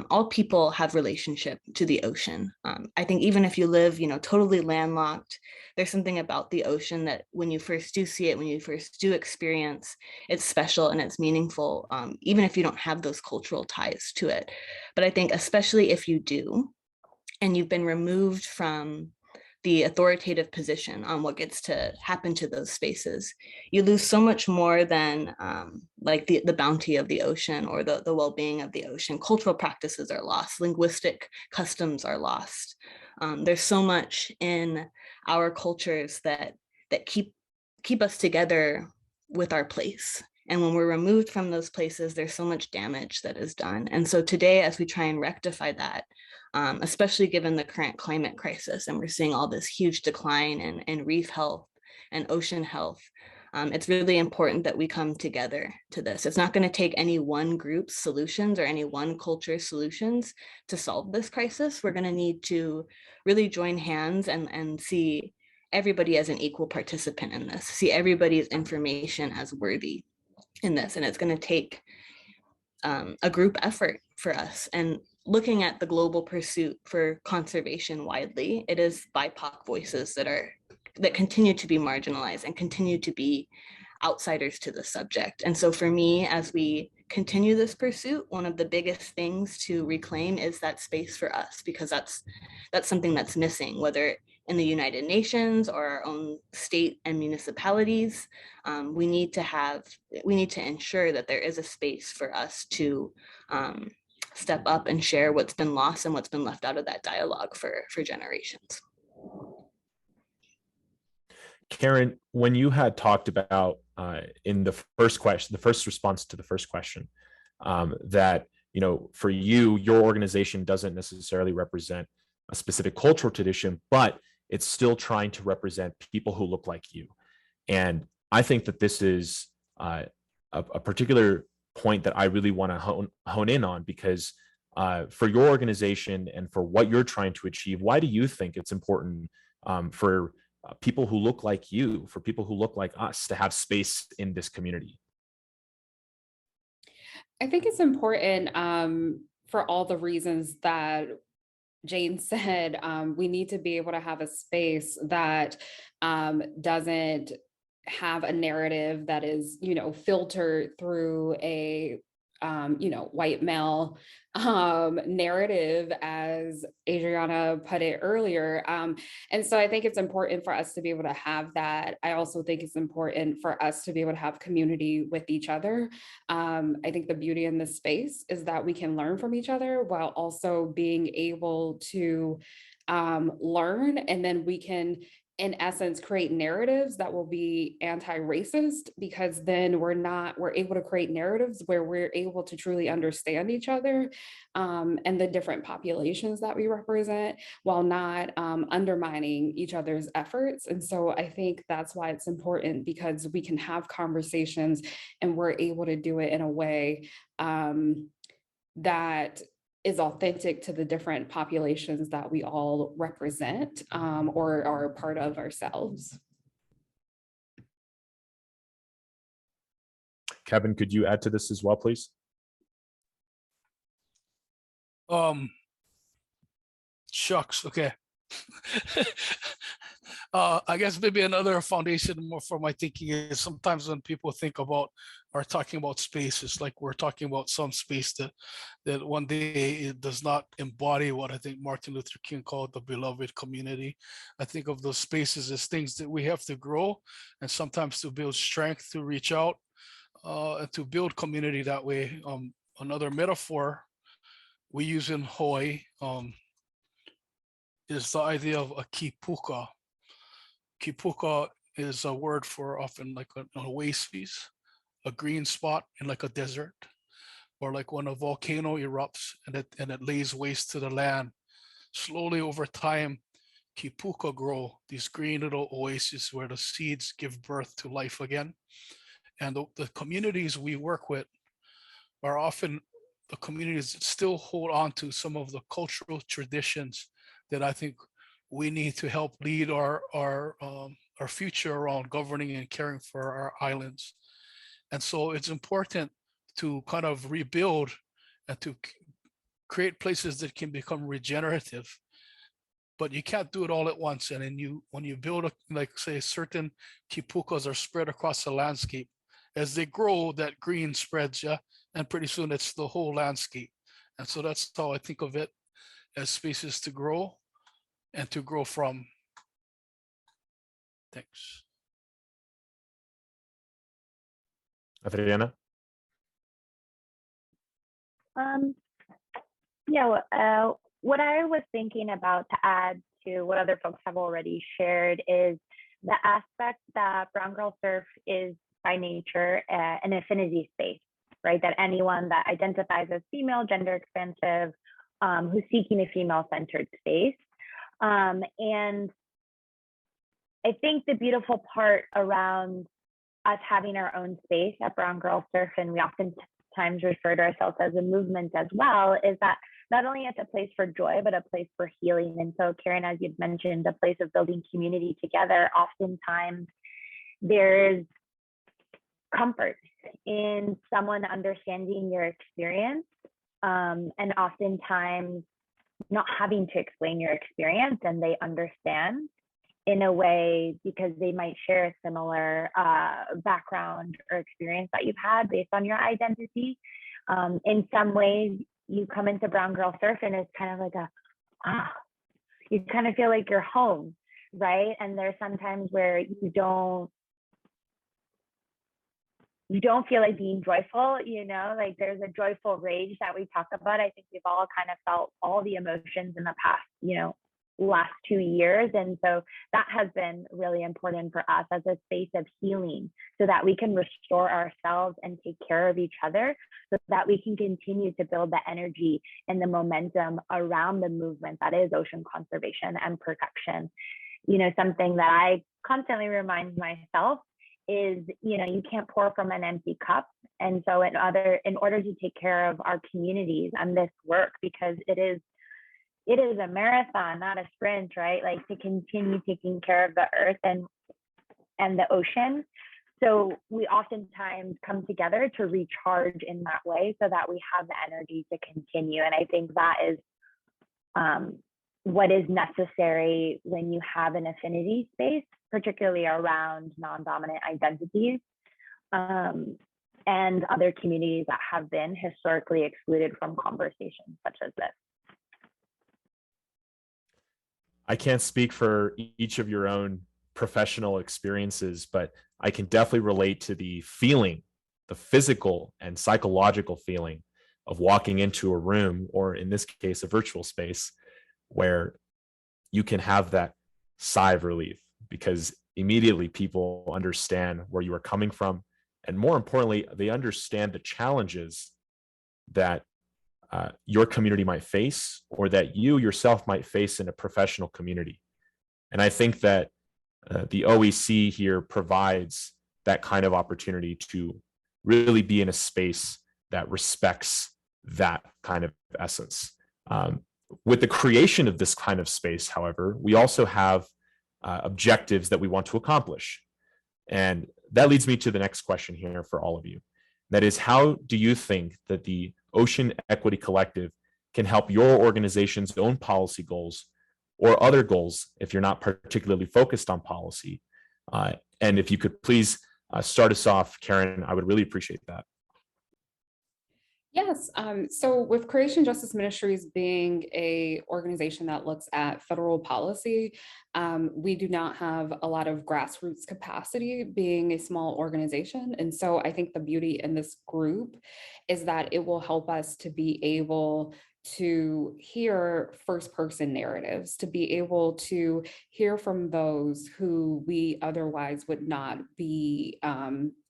Speaker 3: All people have relationship to the ocean. I think even if you live, totally landlocked, there's something about the ocean that when you first do see it, when you first do experience, it's special and it's meaningful, even if you don't have those cultural ties to it. But I think especially if you do, and you've been removed from the authoritative position on what gets to happen to those spaces, you lose so much more than like the bounty of the ocean or the well-being of the ocean. Cultural practices are lost, linguistic customs are lost. There's so much in our cultures that keep us together with our place. And when we're removed from those places, there's so much damage that is done. And so today, as we try and rectify that, especially given the current climate crisis, and we're seeing all this huge decline in reef health and ocean health, it's really important that we come together to this. It's not going to take any one group's solutions or any one culture's solutions to solve this crisis. We're going to need to really join hands and see everybody as an equal participant in this, see everybody's information as worthy in this. And it's going to take a group effort for us. And looking at the global pursuit for conservation widely, it is BIPOC voices that continue to be marginalized and continue to be outsiders to the subject. And so for me, as we continue this pursuit, one of the biggest things to reclaim is that space for us, because that's something that's missing, whether in the United Nations or our own state and municipalities. We need to ensure that there is a space for us to step up and share what's been lost and what's been left out of that dialogue for generations.
Speaker 4: Karen, when you had talked about in the first question, the first response to the first question, that for you, your organization doesn't necessarily represent a specific cultural tradition, but it's still trying to represent people who look like you. And I think that this is a particular point that I really want to hone in on, because for your organization and for what you're trying to achieve, why do you think it's important for people who look like you, for people who look like us, to have space in this community?
Speaker 7: I think it's important for all the reasons that Jane said. We need to be able to have a space that doesn't have a narrative that is, filtered through a white male narrative, as Adriana put it earlier. And so I think it's important for us to be able to have that. I also think it's important for us to be able to have community with each other. I think the beauty in this space is that we can learn from each other while also being able to learn, and then we can, in essence, create narratives that will be anti-racist, because then we're able to create narratives where we're able to truly understand each other and the different populations that we represent, while not undermining each other's efforts. And so I think that's why it's important, because we can have conversations and we're able to do it in a way that is authentic to the different populations that we all represent or are a part of ourselves.
Speaker 4: Kevin, could you add to this as well, please?
Speaker 5: Shucks, okay. I guess maybe another foundation more for my thinking is sometimes when people think about or talking about spaces, like we're talking about some space that one day it does not embody what I think Martin Luther King called the beloved community. I think of those spaces as things that we have to grow, and sometimes to build strength to reach out and to build community that way. Another metaphor we use in Hawaii is the idea of a kipuka. Kipuka is a word for often like an oasis, a green spot in like a desert, or like when a volcano erupts and it lays waste to the land. Slowly over time, kipuka grow, these green little oases where the seeds give birth to life again. And the communities we work with are often the communities that still hold on to some of the cultural traditions that I think we need to help lead our future around governing and caring for our islands. And so it's important to kind of rebuild and to create places that can become regenerative. But you can't do it all at once. And then when you build, like say, certain kipukas are spread across the landscape, as they grow, that green spreads, yeah, and pretty soon it's the whole landscape. And so that's how I think of it, as spaces to grow and to grow from. Thanks.
Speaker 4: Adriana?
Speaker 6: Yeah, what I was thinking about to add to what other folks have already shared is the aspect that Brown Girl Surf is by nature an affinity space, right? That anyone that identifies as female, gender expansive, who's seeking a female-centered space. And I think the beautiful part around us having our own space at Brown Girl Surf, and we oftentimes refer to ourselves as a movement as well, is that not only it's a place for joy, but a place for healing. And so Karen, as you've mentioned, a place of building community together, oftentimes there's comfort in someone understanding your experience, and oftentimes not having to explain your experience, and they understand in a way because they might share a similar background or experience that you've had based on your identity. In some ways, you come into Brown Girl Surf and it's kind of like you kind of feel like you're home, right? And there's sometimes where you don't feel like being joyful, you know, like there's a joyful rage that we talk about. I think we've all kind of felt all the emotions in the past, you know, last 2 years. And so that has been really important for us as a space of healing, so that we can restore ourselves and take care of each other, so that we can continue to build the energy and the momentum around the movement that is ocean conservation and protection. You know, something that I constantly remind myself is, you know, you can't pour from an empty cup. And so in order to take care of our communities and this work, because it is a marathon, not a sprint, right? Like to continue taking care of the earth and the ocean. So we oftentimes come together to recharge in that way, so that we have the energy to continue. And I think that is what is necessary when you have an affinity space, particularly around non-dominant identities and other communities that have been historically excluded from conversations such as this.
Speaker 4: I can't speak for each of your own professional experiences, but I can definitely relate to the feeling, the physical and psychological feeling of walking into a room, or in this case, a virtual space, where you can have that sigh of relief, because immediately people understand where you are coming from. And more importantly, they understand the challenges that your community might face, or that you yourself might face in a professional community. And I think that the OEC here provides that kind of opportunity to really be in a space that respects that kind of essence. With the creation of this kind of space, however, we also have objectives that we want to accomplish. And that leads me to the next question here for all of you. That is, how do you think that the Ocean Equity Collective can help your organization's own policy goals, or other goals if you're not particularly focused on policy? And if you could please start us off, Karen, I would really appreciate that.
Speaker 7: Yes, so with Creation Justice Ministries being an organization that looks at federal policy, we do not have a lot of grassroots capacity being a small organization. And so I think the beauty in this group is that it will help us to be able to hear first-person narratives, to be able to hear from those who we otherwise would not be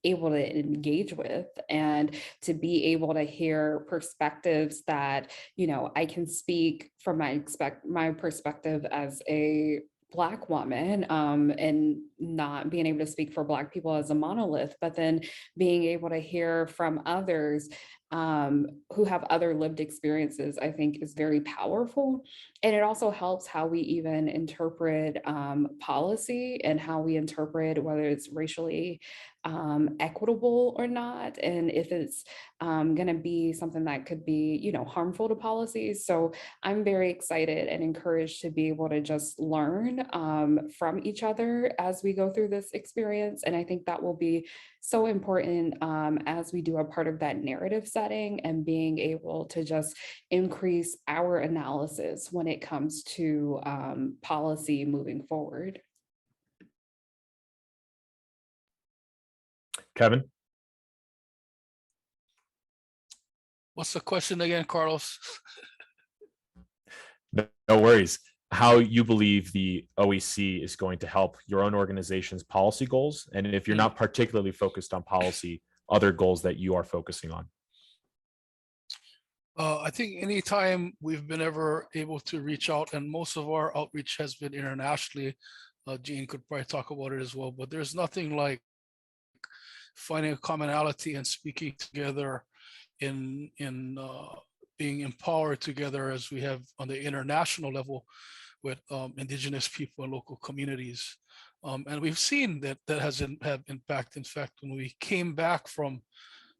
Speaker 7: able to engage with, and to be able to hear perspectives that, you know, I can speak from my perspective as a Black woman, and not being able to speak for Black people as a monolith, but then being able to hear from others who have other lived experiences, I think is very powerful. And it also helps how we even interpret policy and how we interpret whether it's racially equitable or not, and if it's going to be something that could be, you know, harmful to policies. So I'm very excited and encouraged to be able to just learn from each other as we go through this experience. And I think that will be so important as we do a part of that narrative setting and being able to just increase our analysis when it comes to policy moving forward.
Speaker 4: Kevin?
Speaker 5: What's the question again, Carlos?
Speaker 4: No worries. How you believe the OEC is going to help your own organization's policy goals, and if you're not particularly focused on policy, other goals that you are focusing on.
Speaker 5: I think anytime we've been ever able to reach out, and most of our outreach has been internationally, Jean could probably talk about it as well, but there's nothing like finding a commonality and speaking together in being empowered together as we have on the international level with indigenous people and local communities. And we've seen that that has have impact. In fact, when we came back from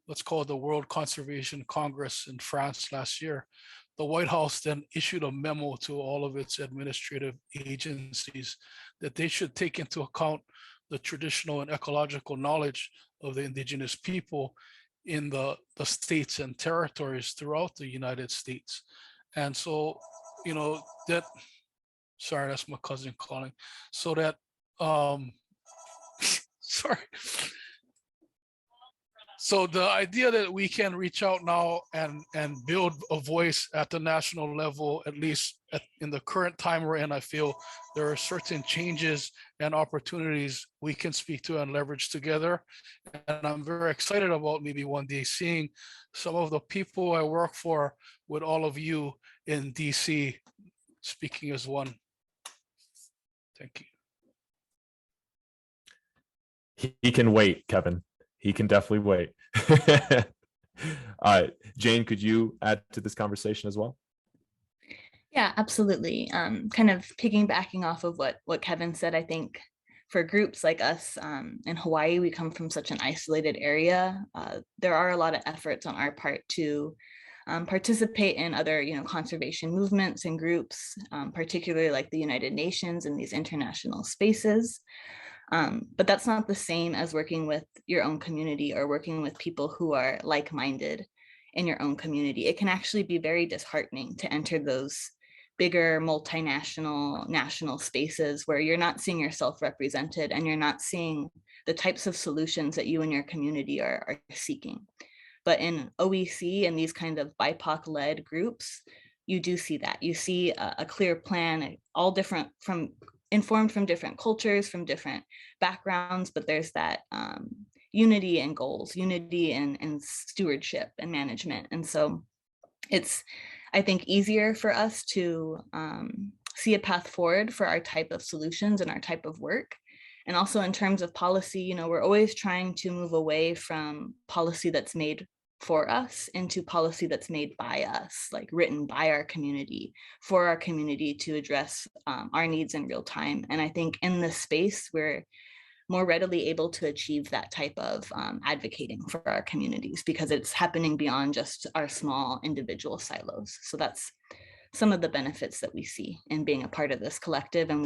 Speaker 5: what's called the World Conservation Congress in France last year, the White House then issued a memo to all of its administrative agencies that they should take into account the traditional and ecological knowledge of the indigenous people in the states and territories throughout the United States. And so, you know, that, sorry, that's my cousin calling. So that, sorry. So the idea that we can reach out now and build a voice at the national level, at least in the current time we're in, I feel there are certain changes and opportunities we can speak to and leverage together. And I'm very excited about maybe one day seeing some of the people I work for with all of you in DC speaking as one. Thank you.
Speaker 4: He can wait, Kevin. He can definitely wait. Jane, could you add to this conversation as well?
Speaker 3: Yeah, absolutely. Kind of piggybacking off of what Kevin said, I think for groups like us in Hawaii, we come from such an isolated area. There are a lot of efforts on our part to participate in other, conservation movements and groups, particularly like the United Nations and these international spaces. But that's not the same as working with your own community or working with people who are like-minded in your own community. It can actually be very disheartening to enter those bigger multinational national spaces where you're not seeing yourself represented and you're not seeing the types of solutions that you and your community are seeking. But in OEC and these kind of BIPOC-led groups, you do see that. You see a clear plan, all different informed from different cultures, from different backgrounds, but there's that unity and goals, unity and stewardship and management. And so it's, I think, easier for us to see a path forward for our type of solutions and our type of work. And also in terms of policy, we're always trying to move away from policy that's made for us into policy that's made by us, like written by our community, for our community to address our needs in real time. And I think in this space, we're more readily able to achieve that type of advocating for our communities because it's happening beyond just our small individual silos. So that's some of the benefits that we see in being a part of this collective. And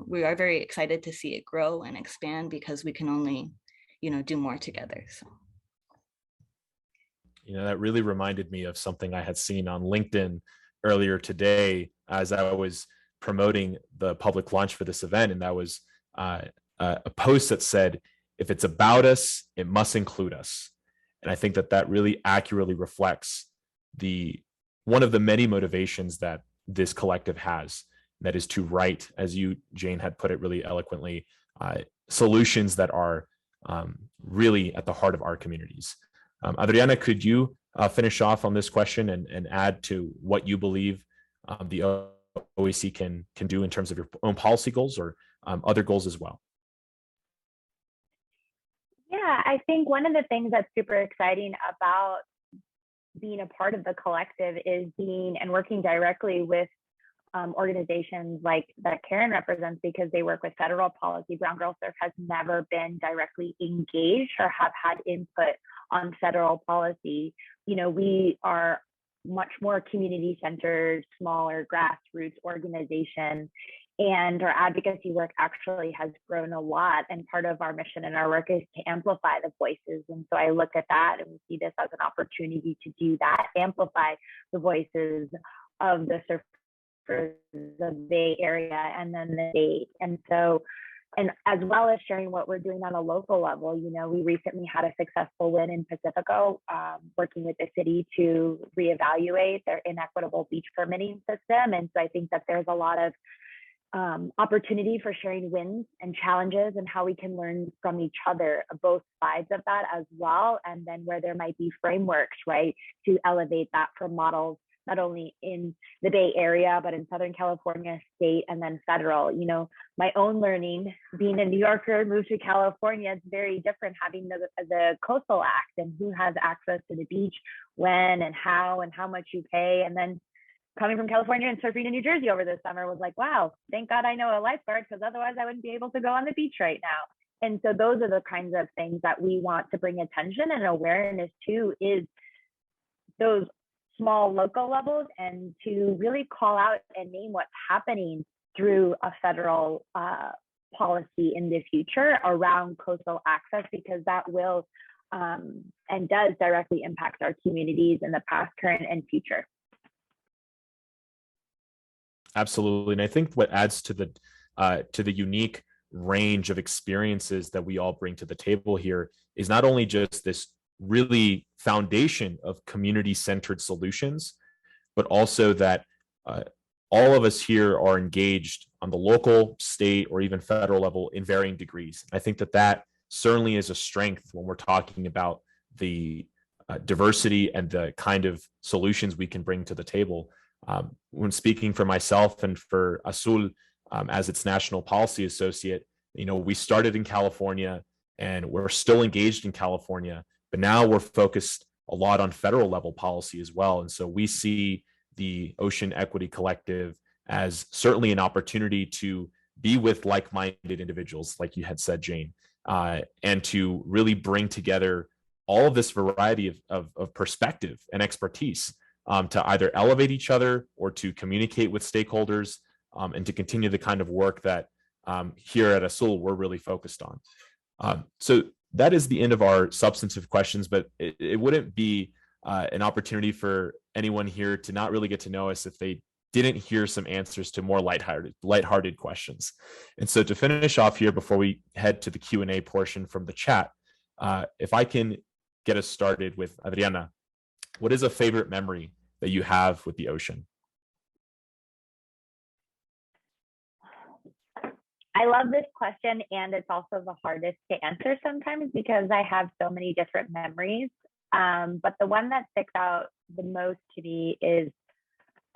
Speaker 3: we are very excited to see it grow and expand because we can only, do more together. So.
Speaker 4: That really reminded me of something I had seen on LinkedIn earlier today as I was promoting the public launch for this event. And that was a post that said, if it's about us, it must include us. And I think that really accurately reflects one of the many motivations that this collective has, that is to write, as you, Jane, had put it really eloquently, solutions that are really at the heart of our communities. Adriana, could you finish off on this question and add to what you believe the OAC can do in terms of your own policy goals or other goals as well?
Speaker 6: Yeah, I think one of the things that's super exciting about being a part of the collective is being and working directly with organizations like that Karen represents, because they work with federal policy. Brown Girl Surf has never been directly engaged or have had input on federal policy. You know, we are much more community-centered, smaller grassroots organization, and our advocacy work actually has grown a lot. And part of our mission and our work is to amplify the voices. And so I look at that and we see this as an opportunity to do that, amplify the voices of the surfers of the Bay Area and then the state. And so, and as well as sharing what we're doing on a local level, you know, we recently had a successful win in Pacifico, working with the city to reevaluate their inequitable beach permitting system. And so I think that there's a lot of opportunity for sharing wins and challenges and how we can learn from each other, both sides of that as well. And then where there might be frameworks, right, to elevate that from models, not only in the Bay Area, but in Southern California, state, and then federal. You know, my own learning, being a New Yorker, moved to California, it's very different having the Coastal Act and who has access to the beach, when and how much you pay. And then coming from California and surfing in New Jersey over the summer was like, wow, thank God I know a lifeguard, because otherwise I wouldn't be able to go on the beach right now. And so those are the kinds of things that we want to bring attention and awareness to, is those small local levels, and to really call out and name what's happening through a federal policy in the future around coastal access, because that will and does directly impact our communities in the past, current, and future.
Speaker 4: Absolutely. And I think what adds to the unique range of experiences that we all bring to the table here is not only just this really foundation of community-centered solutions, but also that all of us here are engaged on the local, state, or even federal level in varying degrees. I think that certainly is a strength when we're talking about the diversity and the kind of solutions we can bring to the table. When speaking for myself and for Azul as its national policy associate, you know, we started in California and we're still engaged in California, but now we're focused a lot on federal level policy as well. And so we see the Ocean Equity Collective as certainly an opportunity to be with like-minded individuals, like you had said, Jane, and to really bring together all of this variety of perspective and expertise to either elevate each other or to communicate with stakeholders, and to continue the kind of work that here at Azul we're really focused on. So that is the end of our substantive questions, but it wouldn't be an opportunity for anyone here to not really get to know us if they didn't hear some answers to more lighthearted questions. And so to finish off here, before we head to the Q&A portion from the chat, if I can get us started with Adriana, what is a favorite memory that you have with the ocean?
Speaker 6: I love this question, and it's also the hardest to answer sometimes because I have so many different memories. But the one that sticks out the most to me is,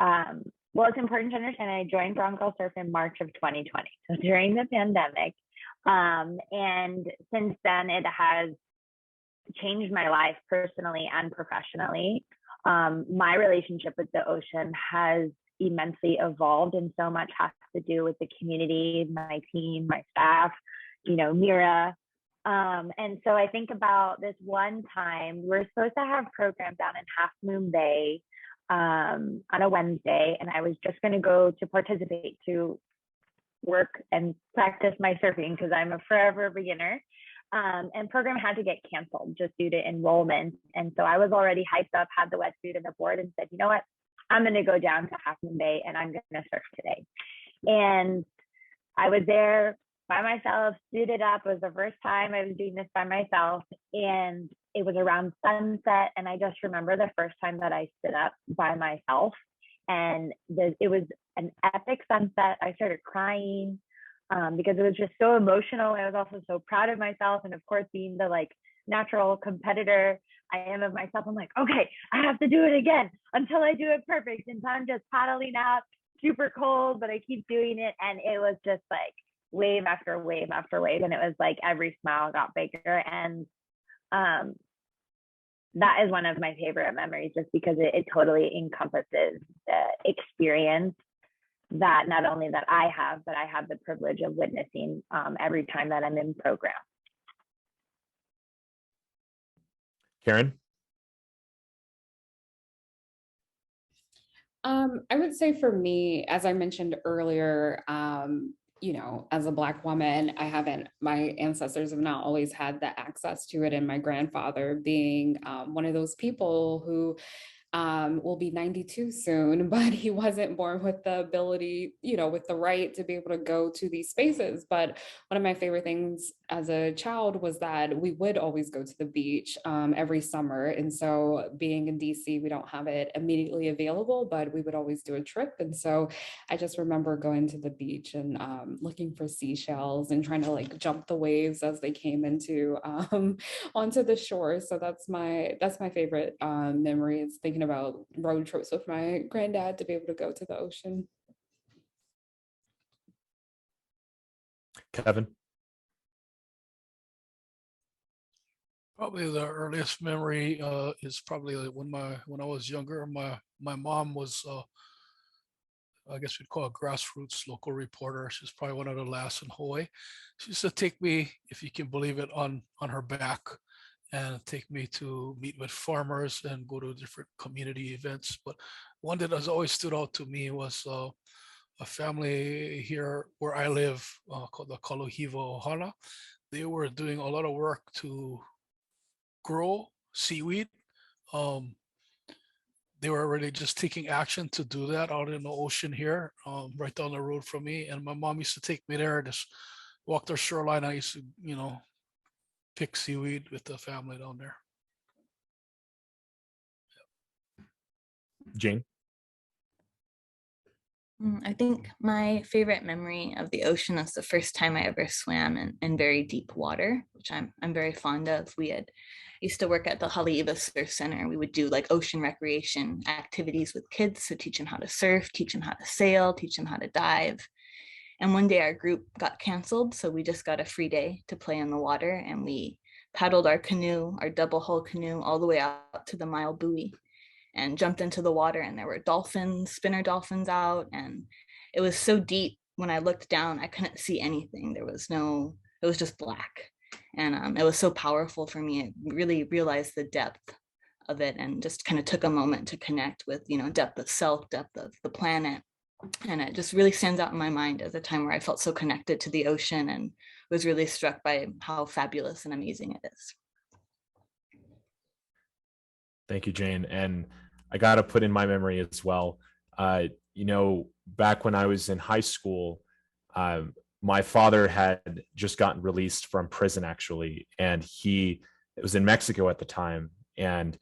Speaker 6: well, it's important to understand I joined Brown Girl Surf in March of 2020, so during the pandemic. And since then, it has changed my life personally and professionally. My relationship with the ocean has immensely evolved, and so much has to do with the community, my team, my staff, you know, Mira. And so I think about this one time, we're supposed to have program down in Half Moon Bay on a Wednesday, and I was just going to go to participate, to work and practice my surfing because I'm a forever beginner. And program had to get canceled just due to enrollment. And so I was already hyped up, had the wetsuit and the board, and said, you know what, I'm going to go down to Half Moon Bay and I'm going to surf today. And I was there by myself, suited up. It was the first time I was doing this by myself. And it was around sunset. And I just remember the first time that I stood up by myself. And it was an epic sunset. I started crying because it was just so emotional. I was also so proud of myself. And of course, being the like natural competitor I am of myself, I'm like, okay, I have to do it again until I do it perfect. And so I'm just paddling out, super cold, but I keep doing it. And it was just like wave after wave after wave. And it was like every smile got bigger. And that is one of my favorite memories, just because it totally encompasses the experience that not only that I have, but I have the privilege of witnessing every time that I'm in program.
Speaker 4: Karen?
Speaker 7: I would say for me, as I mentioned earlier, you know, as a Black woman, my ancestors have not always had the access to it. And my grandfather being one of those people who will be 92 soon, but he wasn't born with the ability, you know, with the right to be able to go to these spaces. But one of my favorite things as a child was that we would always go to the beach every summer. And so being in DC, we don't have it immediately available, but we would always do a trip. And so I just remember going to the beach and looking for seashells and trying to like jump the waves as they came into onto the shore. So that's my favorite memory, is thinking about road trips with my granddad to be able to go to the ocean.
Speaker 4: Kevin?
Speaker 5: Probably the earliest memory is probably like when I was younger. My mom was I guess we'd call a grassroots local reporter. She's probably one of the last in Hawaii. She used to take me, if you can believe it, on her back and take me to meet with farmers and go to different community events. But one that has always stood out to me was a family here where I live called the Kaluhiva Ohana. They were doing a lot of work to grow seaweed. They were already just taking action to do that out in the ocean here, right down the road from me. And my mom used to take me there, just walk the shoreline. I used to, you know, pick seaweed with the family down there.
Speaker 4: Jane?
Speaker 3: I think my favorite memory of the ocean is the first time I ever swam in very deep water, which I'm very fond of. Used to work at the Haleiwa Surf Center. We would do like ocean recreation activities with kids, so teach them how to surf, teach them how to sail, teach them how to dive. And one day our group got canceled, so we just got a free day to play in the water, and we paddled our canoe, our double hull canoe, all the way out to the mile buoy and jumped into the water, and there were dolphins, spinner dolphins out, and it was so deep. When I looked down, I couldn't see anything. It was just black. And it was so powerful for me. I really realized the depth of it, and just kind of took a moment to connect with, you know, depth of self, depth of the planet. And it just really stands out in my mind as a time where I felt so connected to the ocean and was really struck by how fabulous and amazing it is.
Speaker 4: Thank you, Jane. And I got to put in my memory as well. You know, back when I was in high school, my father had just gotten released from prison, actually, and it was in Mexico at the time. And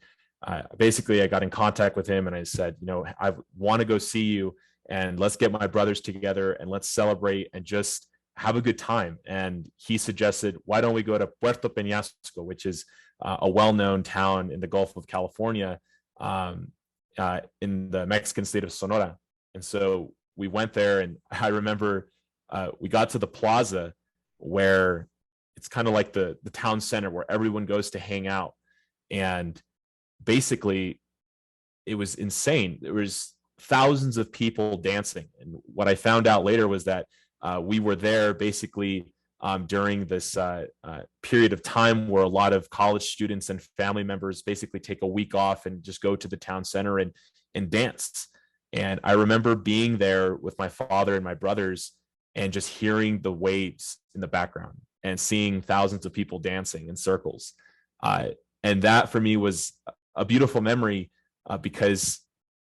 Speaker 4: basically, I got in contact with him and I said, you know, I want to go see you, and let's get my brothers together and let's celebrate and just have a good time. And he suggested, why don't we go to Puerto Peñasco, which is a well-known town in the Gulf of California, in the Mexican state of Sonora. And so we went there, and I remember we got to the plaza, where it's kind of like the town center where everyone goes to hang out. And basically it was insane. There was thousands of people dancing. And what I found out later was that we were there basically during this period of time where a lot of college students and family members basically take a week off and just go to the town center and dance. And I remember being there with my father and my brothers and just hearing the waves in the background and seeing thousands of people dancing in circles. And that for me was a beautiful memory because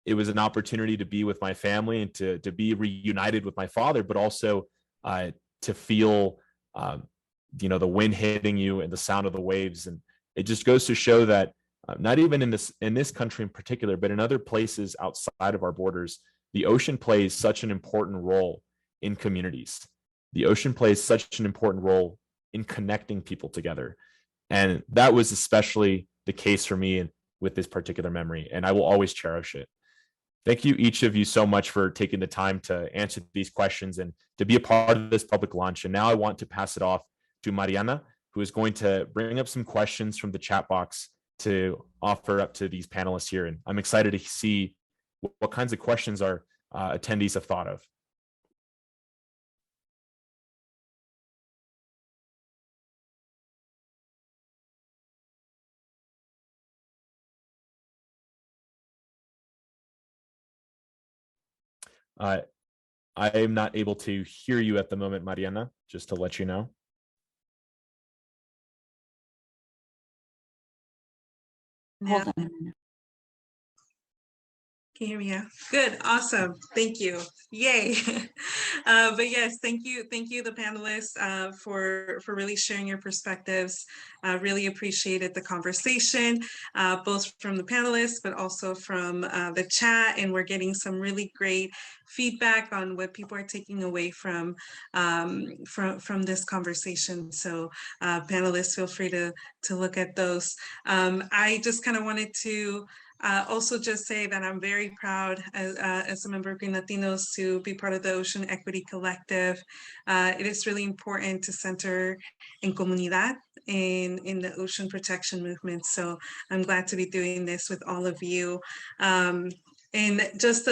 Speaker 4: it was an opportunity to be with my family and to be reunited with my father, but also to feel you know, the wind hitting you and the sound of the waves. And it just goes to show that not even in this country in particular, but in other places outside of our borders, the ocean plays such an important role in communities. The ocean plays such an important role in connecting people together. And that was especially the case for me with this particular memory, and I will always cherish it. Thank you, each of you, so much for taking the time to answer these questions and to be a part of this public launch. And now I want to pass it off to Mariana, who is going to bring up some questions from the chat box to offer up to these panelists here. And I'm excited to see what kinds of questions our attendees have thought of. I am not able to hear you at the moment, Mariana, just to let you know.
Speaker 8: Hold on a minute. Can you hear me? Yeah. Good. Awesome. Thank you. Yay. But yes, thank you, the panelists, for really sharing your perspectives. Really appreciated the conversation, both from the panelists, but also from the chat. And we're getting some really great feedback on what people are taking away from this conversation. So panelists, feel free to look at those. I just kind of wanted to also just say that I'm very proud as a member of GreenLatinos to be part of the Ocean Equity Collective. It is really important to center en comunidad in the ocean protection movement. So I'm glad to be doing this with all of you. And just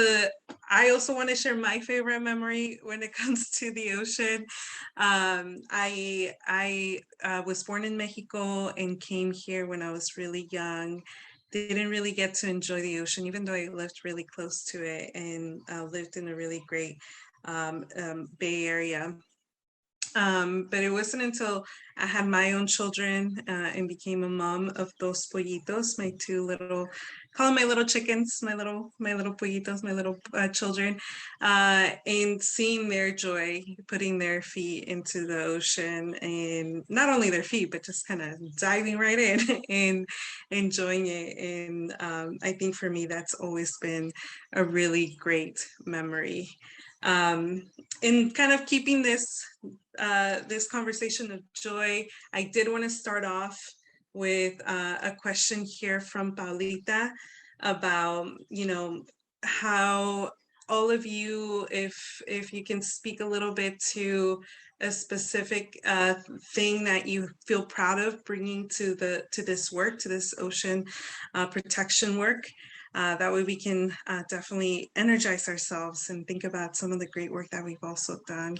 Speaker 8: I also want to share my favorite memory when it comes to the ocean. I was born in Mexico and came here when I was really young. Didn't really get to enjoy the ocean, even though I lived really close to it and lived in a really great Bay Area. But it wasn't until I had my own children and became a mom of dos pollitos, my two little, call them my little chickens, my little pollitos, my little children, and seeing their joy, putting their feet into the ocean, and not only their feet, but just kind of diving right in and enjoying it. And I think for me, that's always been a really great memory. In kind of keeping this conversation of joy, I did want to start off with a question here from Paulita about, how all of you, if you can speak a little bit to a specific thing that you feel proud of bringing to this work, to this ocean protection work. That way we can definitely energize ourselves and think about some of the great work that we've also done.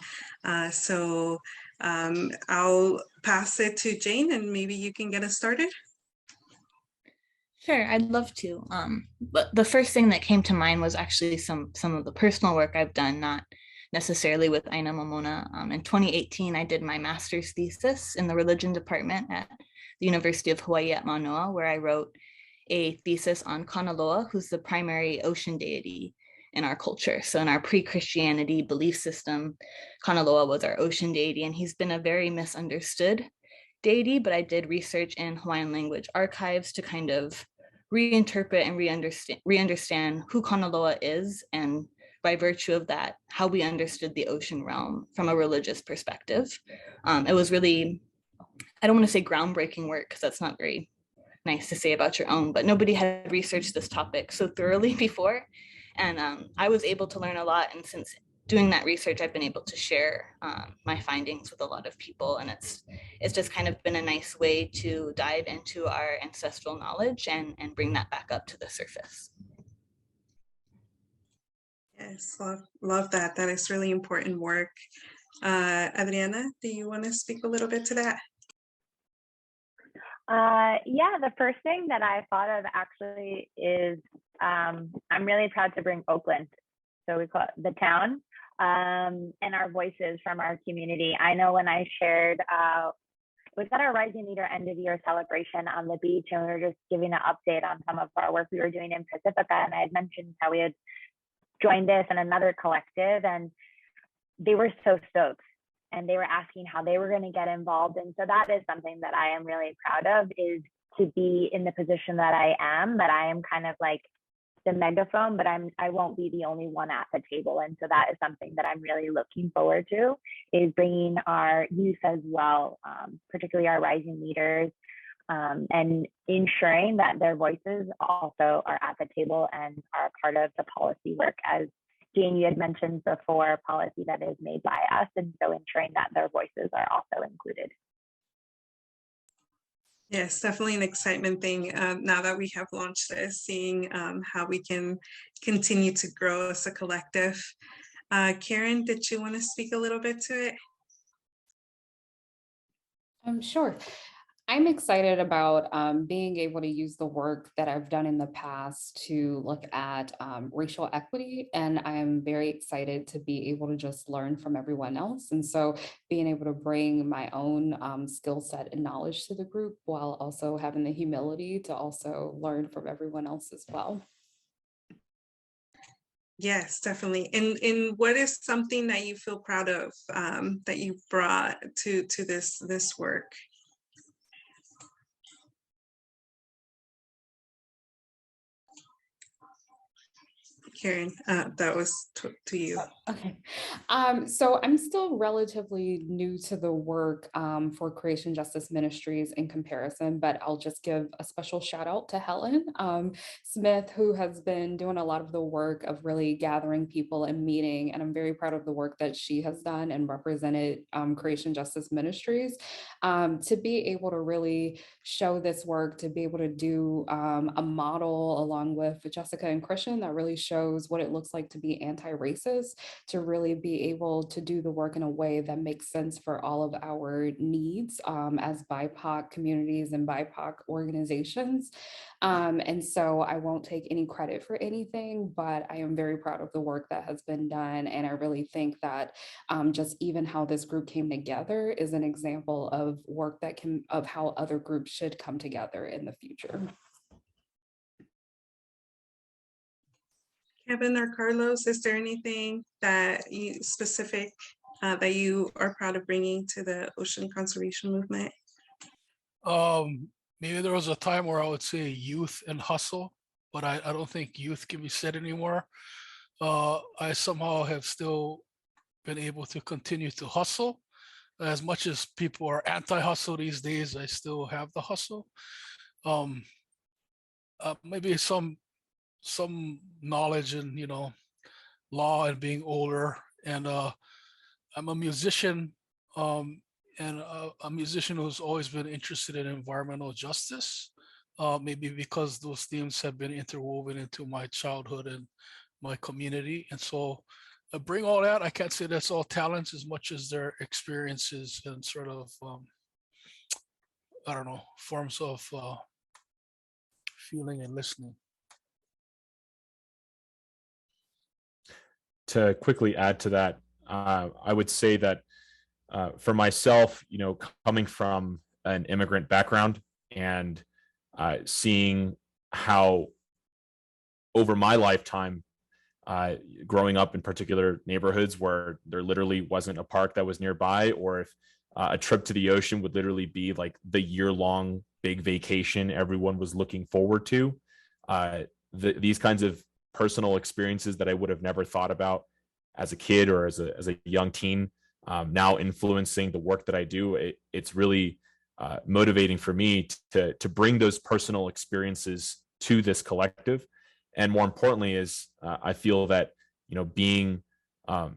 Speaker 8: So I'll pass it to Jane and maybe you can get us started.
Speaker 3: Sure, I'd love to. But the first thing that came to mind was actually some of the personal work I've done, not necessarily with Aina Momona. In 2018, I did my master's thesis in the religion department at the University of Hawaii at Manoa, where I wrote a thesis on Kanaloa, who's the primary ocean deity in our culture. So in our pre-Christianity belief system, Kanaloa was our ocean deity, and he's been a very misunderstood deity, but I did research in Hawaiian language archives to kind of reinterpret and re-understand who Kanaloa is, and by virtue of that, how we understood the ocean realm from a religious perspective. It was really, I don't want to say groundbreaking work, because that's not very nice to say about your own, but nobody had researched this topic so thoroughly before. And I was able to learn a lot. And since doing that research, I've been able to share my findings with a lot of people. And it's just kind of been a nice way to dive into our ancestral knowledge and bring that back up to the surface.
Speaker 8: Yes, love that. That is really important work. Adriana, do you want to speak a little bit to that?
Speaker 6: Yeah, the first thing that I thought of actually is I'm really proud to bring Oakland. So we call it the town, and our voices from our community. I know when I shared, we got our Rising Leader end of year celebration on the beach, and we were just giving an update on some of our work we were doing in Pacifica. And I had mentioned how we had joined this and another collective, and they were so stoked. And they were asking how they were going to get involved. And so that is something that I am really proud of, is to be in the position that I am kind of like the megaphone, but I won't be the only one at the table. And so that is something that I'm really looking forward to, is bringing our youth as well, particularly our rising leaders, and ensuring that their voices also are at the table and are part of the policy work. As Jane, you had mentioned before, policy that is made by us, and so ensuring that their voices are also included.
Speaker 8: Yes, definitely an excitement thing now that we have launched this, seeing how we can continue to grow as a collective. Karen, did you want to speak a little bit to it?
Speaker 7: Sure. I'm excited about being able to use the work that I've done in the past to look at racial equity, and I'm very excited to be able to just learn from everyone else. And so being able to bring my own skill set and knowledge to the group while also having the humility to also learn from everyone else as well.
Speaker 8: Yes, definitely. And what is something that you feel proud of that you brought to this work? Karen, that was to you.
Speaker 7: Okay. So I'm still relatively new to the work for Creation Justice Ministries in comparison, but I'll just give a special shout out to Helen Smith, who has been doing a lot of the work of really gathering people and meeting. And I'm very proud of the work that she has done and represented Creation Justice Ministries to be able to really show this work, to be able to do a model along with Jessica and Christian that really shows what it looks like to be anti-racist, to really be able to do the work in a way that makes sense for all of our needs as BIPOC communities and BIPOC organizations. And so I won't take any credit for anything, but I am very proud of the work that has been done. And I really think that just even how this group came together is an example of work that of how other groups should come together in the future.
Speaker 8: Kevin or Carlos, is there anything that specific that you are proud of bringing to the ocean conservation movement?
Speaker 5: Maybe there was a time where I would say youth and hustle, but I don't think youth can be said anymore. I somehow have still been able to continue to hustle. As much as people are anti-hustle these days, I still have the hustle. Maybe some knowledge in law and being older, and I'm a musician, and a musician who's always been interested in environmental justice, maybe because those themes have been interwoven into my childhood and my community. And so I bring all that. I can't say that's all talents as much as their experiences and sort of I don't know, forms of feeling and listening.
Speaker 4: To quickly add to that, I would say that for myself, coming from an immigrant background and seeing how over my lifetime, growing up in particular neighborhoods where there literally wasn't a park that was nearby, or if a trip to the ocean would literally be like the year-long big vacation everyone was looking forward to, these kinds of personal experiences that I would have never thought about as a kid or as a young teen, now influencing the work that I do. It's really motivating for me to bring those personal experiences to this collective. And more importantly is I feel that, being a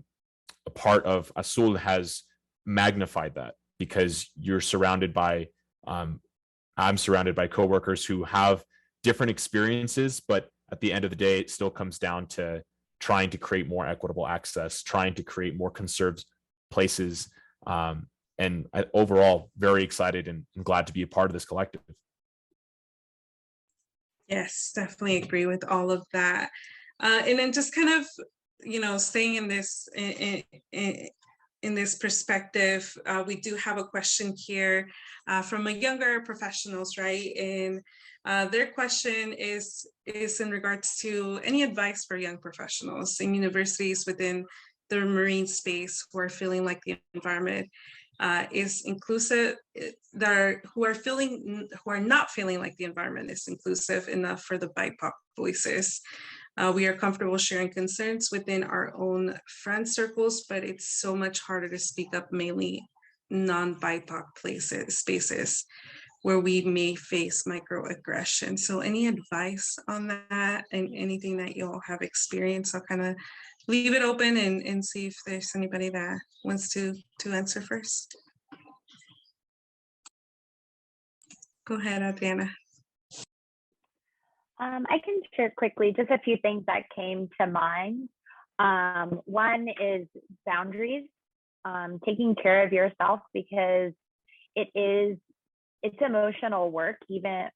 Speaker 4: part of Azul has magnified that, because you're surrounded by, I'm surrounded by coworkers who have different experiences, but at the end of the day, it still comes down to trying to create more equitable access, trying to create more conserved places. And overall, very excited and glad to be a part of this collective.
Speaker 8: Yes, definitely agree with all of that. And then just kind of, staying in this in this perspective, we do have a question here from a younger professionals, right? And their question is in regards to any advice for young professionals in universities within the marine space who are feeling like the environment is inclusive, who are not feeling like the environment is inclusive enough for the BIPOC voices. We are comfortable sharing concerns within our own friend circles, but it's so much harder to speak up mainly non-BIPOC spaces. where we may face microaggression. So any advice on that and anything that you all have experienced? I'll kind of leave it open and see if there's anybody that wants to answer first. Go ahead, Adriana.
Speaker 6: I can share quickly just a few things that came to mind. One is boundaries, taking care of yourself, because it's emotional work. Even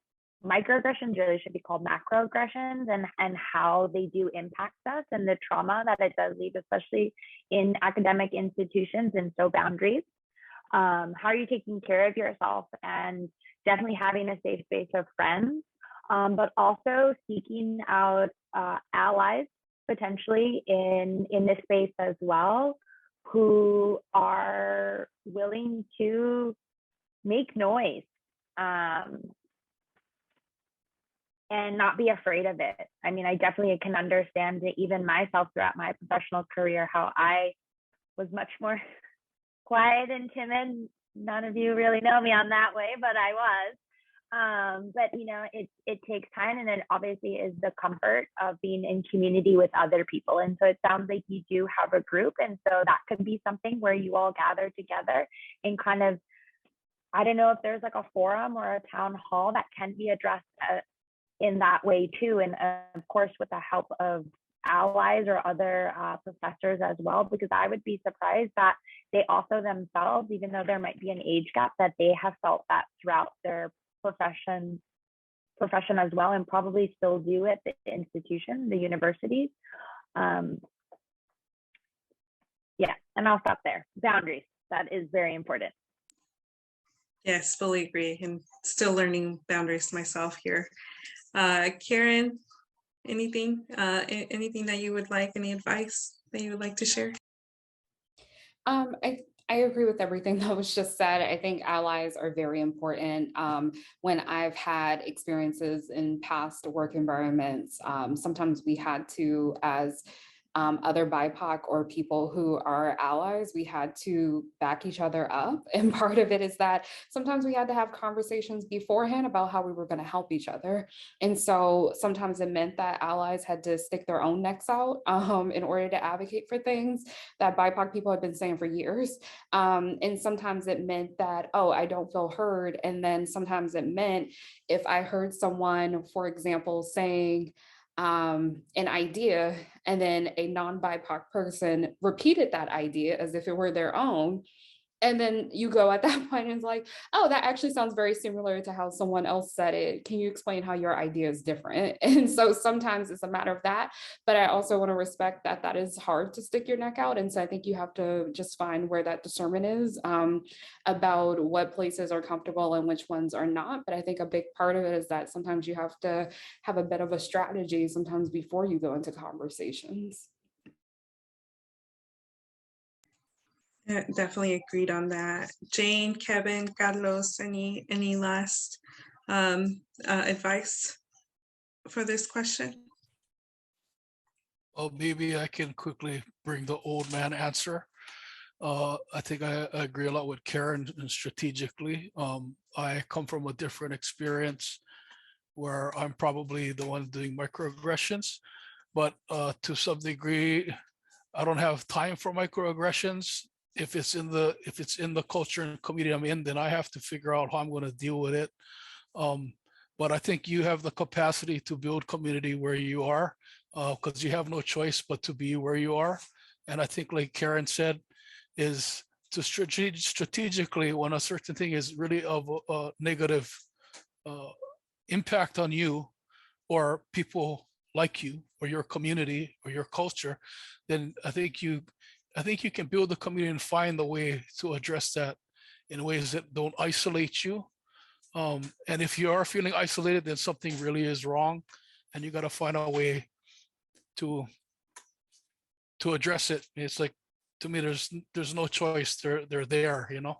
Speaker 6: microaggressions really should be called macroaggressions, and how they do impact us and the trauma that it does leave, especially in academic institutions. And so boundaries. How are you taking care of yourself? And definitely having a safe space of friends, but also seeking out allies potentially in this space as well, who are willing to make noise and not be afraid of it. I mean, I definitely can understand it, even myself throughout my professional career, how I was much more quiet and timid. None of you really know me on that way, but I was. But you know, it takes time, and it obviously is the comfort of being in community with other people. And so it sounds like you do have a group, and so that could be something where you all gather together and kind of, I don't know if there's like a forum or a town hall that can be addressed in that way too, and of course with the help of allies or other professors as well, because I would be surprised that they also themselves, even though there might be an age gap, that they have felt that throughout their profession as well, and probably still do at the institution, the universities. Yeah, and I'll stop there. Boundaries, that is very important.
Speaker 8: Yes, fully agree, and still learning boundaries myself here. Karen, anything that you would like, any advice that you would like to share?
Speaker 7: I agree with everything that was just said. I think allies are very important. When I've had experiences in past work environments, sometimes we had to, as other BIPOC or people who are allies, we had to back each other up. And part of it is that sometimes we had to have conversations beforehand about how we were going to help each other. And so sometimes it meant that allies had to stick their own necks out in order to advocate for things that BIPOC people had been saying for years. And sometimes it meant that, oh, I don't feel heard. And then sometimes it meant if I heard someone, for example, saying, an idea, and then a non-BIPOC person repeated that idea as if it were their own. And then you go at that point and it's like, oh, that actually sounds very similar to how someone else said it. Can you explain how your idea is different? And so sometimes it's a matter of that, but I also want to respect that that is hard to stick your neck out. And so I think you have to just find where that discernment is about what places are comfortable and which ones are not. But I think a big part of it is that sometimes you have to have a bit of a strategy sometimes before you go into conversations.
Speaker 8: Yeah, definitely agreed on that. Jane, Kevin, Carlos, any last advice for this question?
Speaker 5: Well, maybe I can quickly bring the old man answer. I think I agree a lot with Karen, and strategically. I come from a different experience where I'm probably the one doing microaggressions, but to some degree, I don't have time for microaggressions. If it's in the culture and community I'm in, then I have to figure out how I'm going to deal with it. But I think you have the capacity to build community where you are, because you have no choice but to be where you are. And I think, like Karen said, is to strategically, when a certain thing is really of a negative impact on you or people like you or your community or your culture, then I think you can build the community and find a way to address that in ways that don't isolate you. And if you are feeling isolated, then something really is wrong, and you got to find a way to address it. It's like, to me, there's no choice. They're there, you know.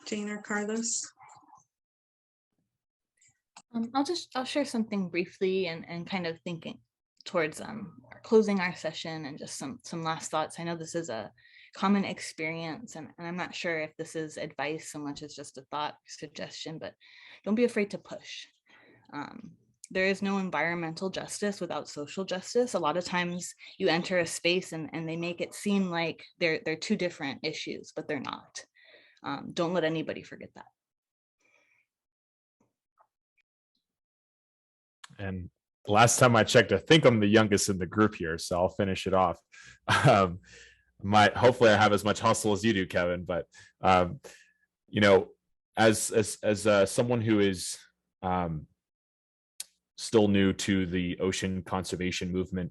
Speaker 8: Jane or Carlos?
Speaker 3: I'll share something briefly and kind of thinking towards closing our session, and just some last thoughts. I know this is a common experience. And I'm not sure if this is advice so much as just a thought suggestion, but don't be afraid to push. There is no environmental justice without social justice. A lot of times you enter a space and they make it seem like they're two different issues, but they're not. Don't let anybody forget that.
Speaker 4: And last time I checked, I think I'm the youngest in the group here, so I'll finish it off. Hopefully I have as much hustle as you do, Kevin, but you know, as someone who is still new to the ocean conservation movement,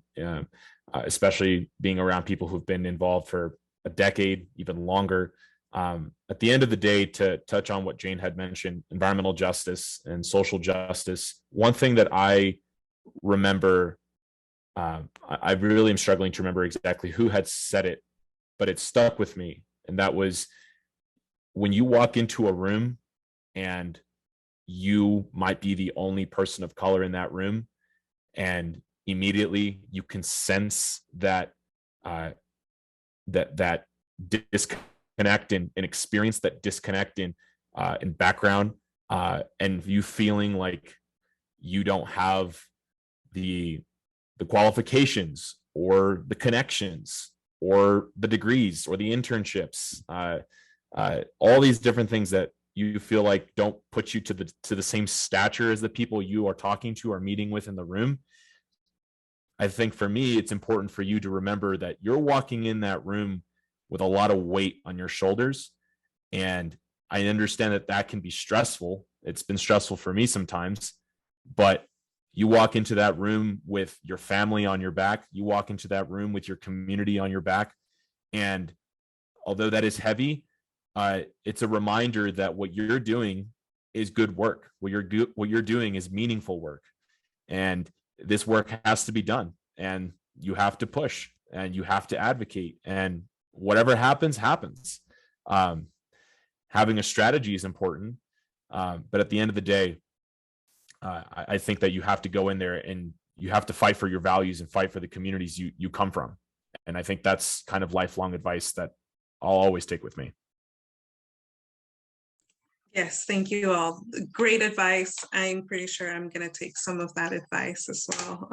Speaker 4: especially being around people who've been involved for a decade, even longer. At the end of the day, to touch on what Jane had mentioned, environmental justice and social justice, one thing that I remember, I really am struggling to remember exactly who had said it, but it stuck with me. And that was, when you walk into a room and you might be the only person of color in that room, and immediately you can sense that that disconnect and experience that disconnect in background, and you feeling like you don't have the qualifications or the connections or the degrees or the internships, all these different things that you feel like don't put you to the same stature as the people you are talking to or meeting with in the room. I think for me, it's important for you to remember that you're walking in that room with a lot of weight on your shoulders. And I understand that that can be stressful. It's been stressful for me sometimes, but you walk into that room with your family on your back. You walk into that room with your community on your back. And although that is heavy, it's a reminder that what you're doing is good work. What you're doing is meaningful work, and this work has to be done. And you have to push, and you have to advocate, and whatever happens, happens. Having a strategy is important, but at the end of the day, I think that you have to go in there and you have to fight for your values and fight for the communities you come from. And I think that's kind of lifelong advice that I'll always take with me.
Speaker 8: Yes, thank you all. Great advice. I'm pretty sure I'm going to take some of that advice as well.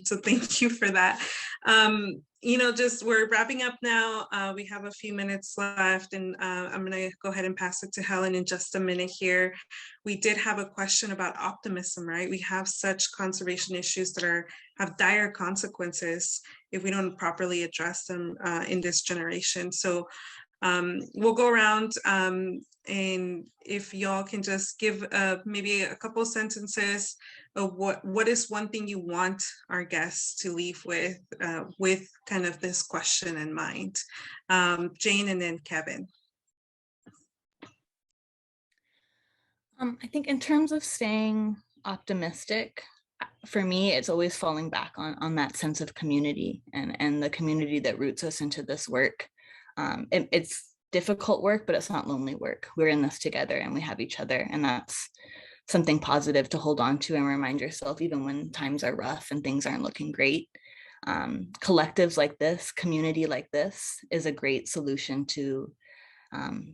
Speaker 8: So thank you for that. You know, just we're wrapping up now. We have a few minutes left, and I'm going to go ahead and pass it to Helen in just a minute here. We did have a question about optimism, right? We have such conservation issues that have dire consequences if we don't properly address them in this generation. So we'll go around, and if y'all can just give maybe a couple of sentences of what is one thing you want our guests to leave with kind of this question in mind. Jane, and then Kevin.
Speaker 3: I think in terms of staying optimistic, for me, it's always falling back on that sense of community and the community that roots us into this work. It's difficult work, but it's not lonely work. We're in this together and we have each other, and that's something positive to hold on to and remind yourself even when times are rough and things aren't looking great. Collectives like this, community like this, is a great solution to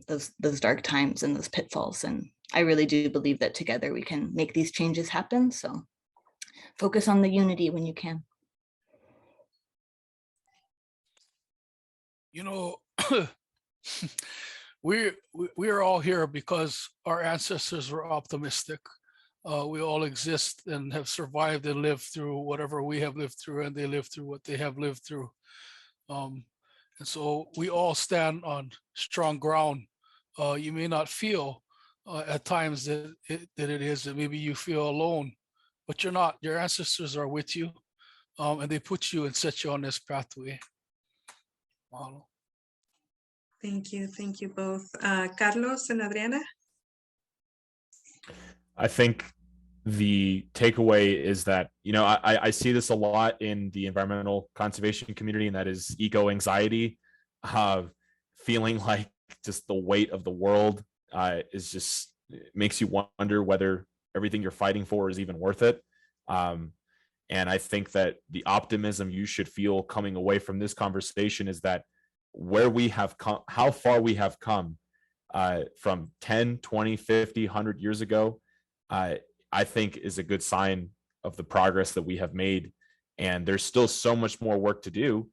Speaker 3: those dark times and those pitfalls. And I really do believe that together we can make these changes happen. So focus on the unity when you can.
Speaker 5: You know, we're all here because our ancestors were optimistic. We all exist and have survived and lived through whatever we have lived through, and they lived through what they have lived through. And so we all stand on strong ground. You may not feel at times that it is, that maybe you feel alone, but you're not. Your ancestors are with you, and they put you and set you on this pathway. Mahalo.
Speaker 8: Thank you both. Carlos and Adriana?
Speaker 4: I think the takeaway is that, you know, I see this a lot in the environmental conservation community, and that is eco-anxiety, feeling like just the weight of the world is just, it makes you wonder whether everything you're fighting for is even worth it. And I think that the optimism you should feel coming away from this conversation is that where we have come, how far we have come from 10, 20, 50, 100 years ago, I think is a good sign of the progress that we have made. And there's still so much more work to do,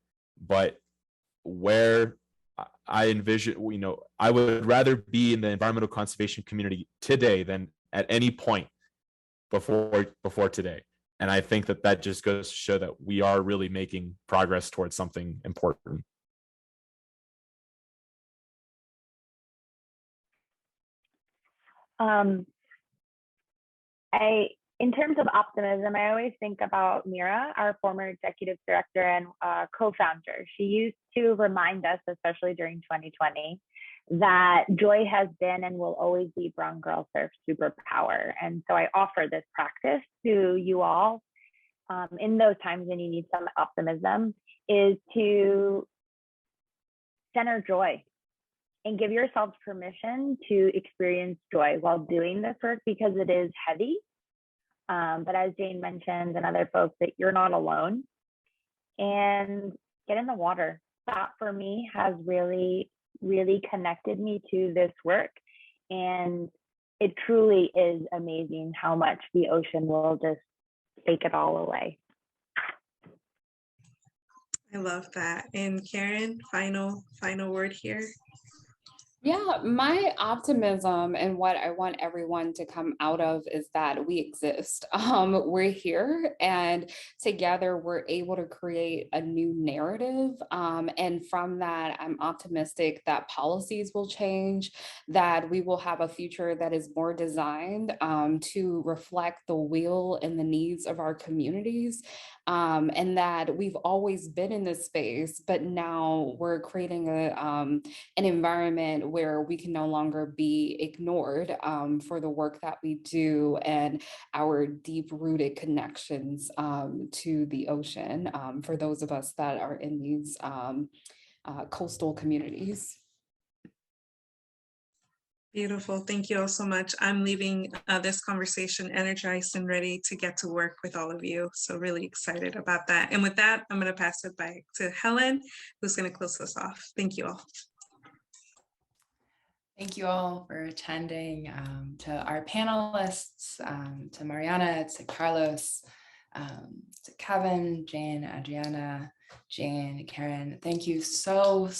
Speaker 4: but where I envision, I would rather be in the environmental conservation community today than at any point before today. And I think that just goes to show that we are really making progress towards something important.
Speaker 6: In terms of optimism, I always think about Mira, our former executive director and co-founder. She used to remind us, especially during 2020, that joy has been and will always be Brown Girl Surf's superpower. And so I offer this practice to you all in those times when you need some optimism, is to center joy and give yourselves permission to experience joy while doing this work, because it is heavy. But as Jane mentioned and other folks, that you're not alone, and get in the water. That for me has really, really connected me to this work. And it truly is amazing how much the ocean will just take it all away.
Speaker 8: I love that. And Karen, final word here.
Speaker 7: Yeah, my optimism and what I want everyone to come out of is that we exist. We're here, and together we're able to create a new narrative. And from that, I'm optimistic that policies will change, that we will have a future that is more designed to reflect the will and the needs of our communities. And that we've always been in this space, but now we're creating an environment where we can no longer be ignored for the work that we do and our deep-rooted connections to the ocean for those of us that are in these coastal communities.
Speaker 8: Beautiful. Thank you all so much. I'm leaving this conversation energized and ready to get to work with all of you. So really excited about that. And with that, I'm going to pass it back to Helen, who's going to close us off. Thank you all.
Speaker 1: Thank you all for attending, to our panelists, to Mariana, to Carlos, to Kevin, Jane, Adriana, Jane, Karen. Thank you so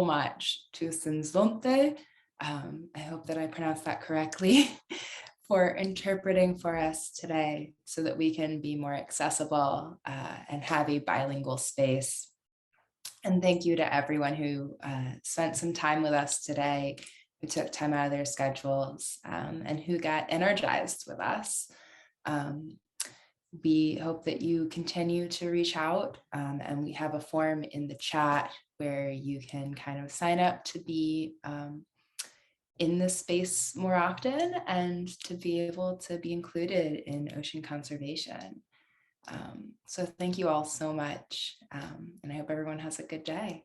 Speaker 1: much to Sinzonte. I hope that I pronounced that correctly, for interpreting for us today so that we can be more accessible and have a bilingual space. And thank you to everyone who spent some time with us today, who took time out of their schedules and who got energized with us. We hope that you continue to reach out, and we have a form in the chat where you can kind of sign up to be in this space more often and to be able to be included in ocean conservation. So thank you all so much, and I hope everyone has a good day.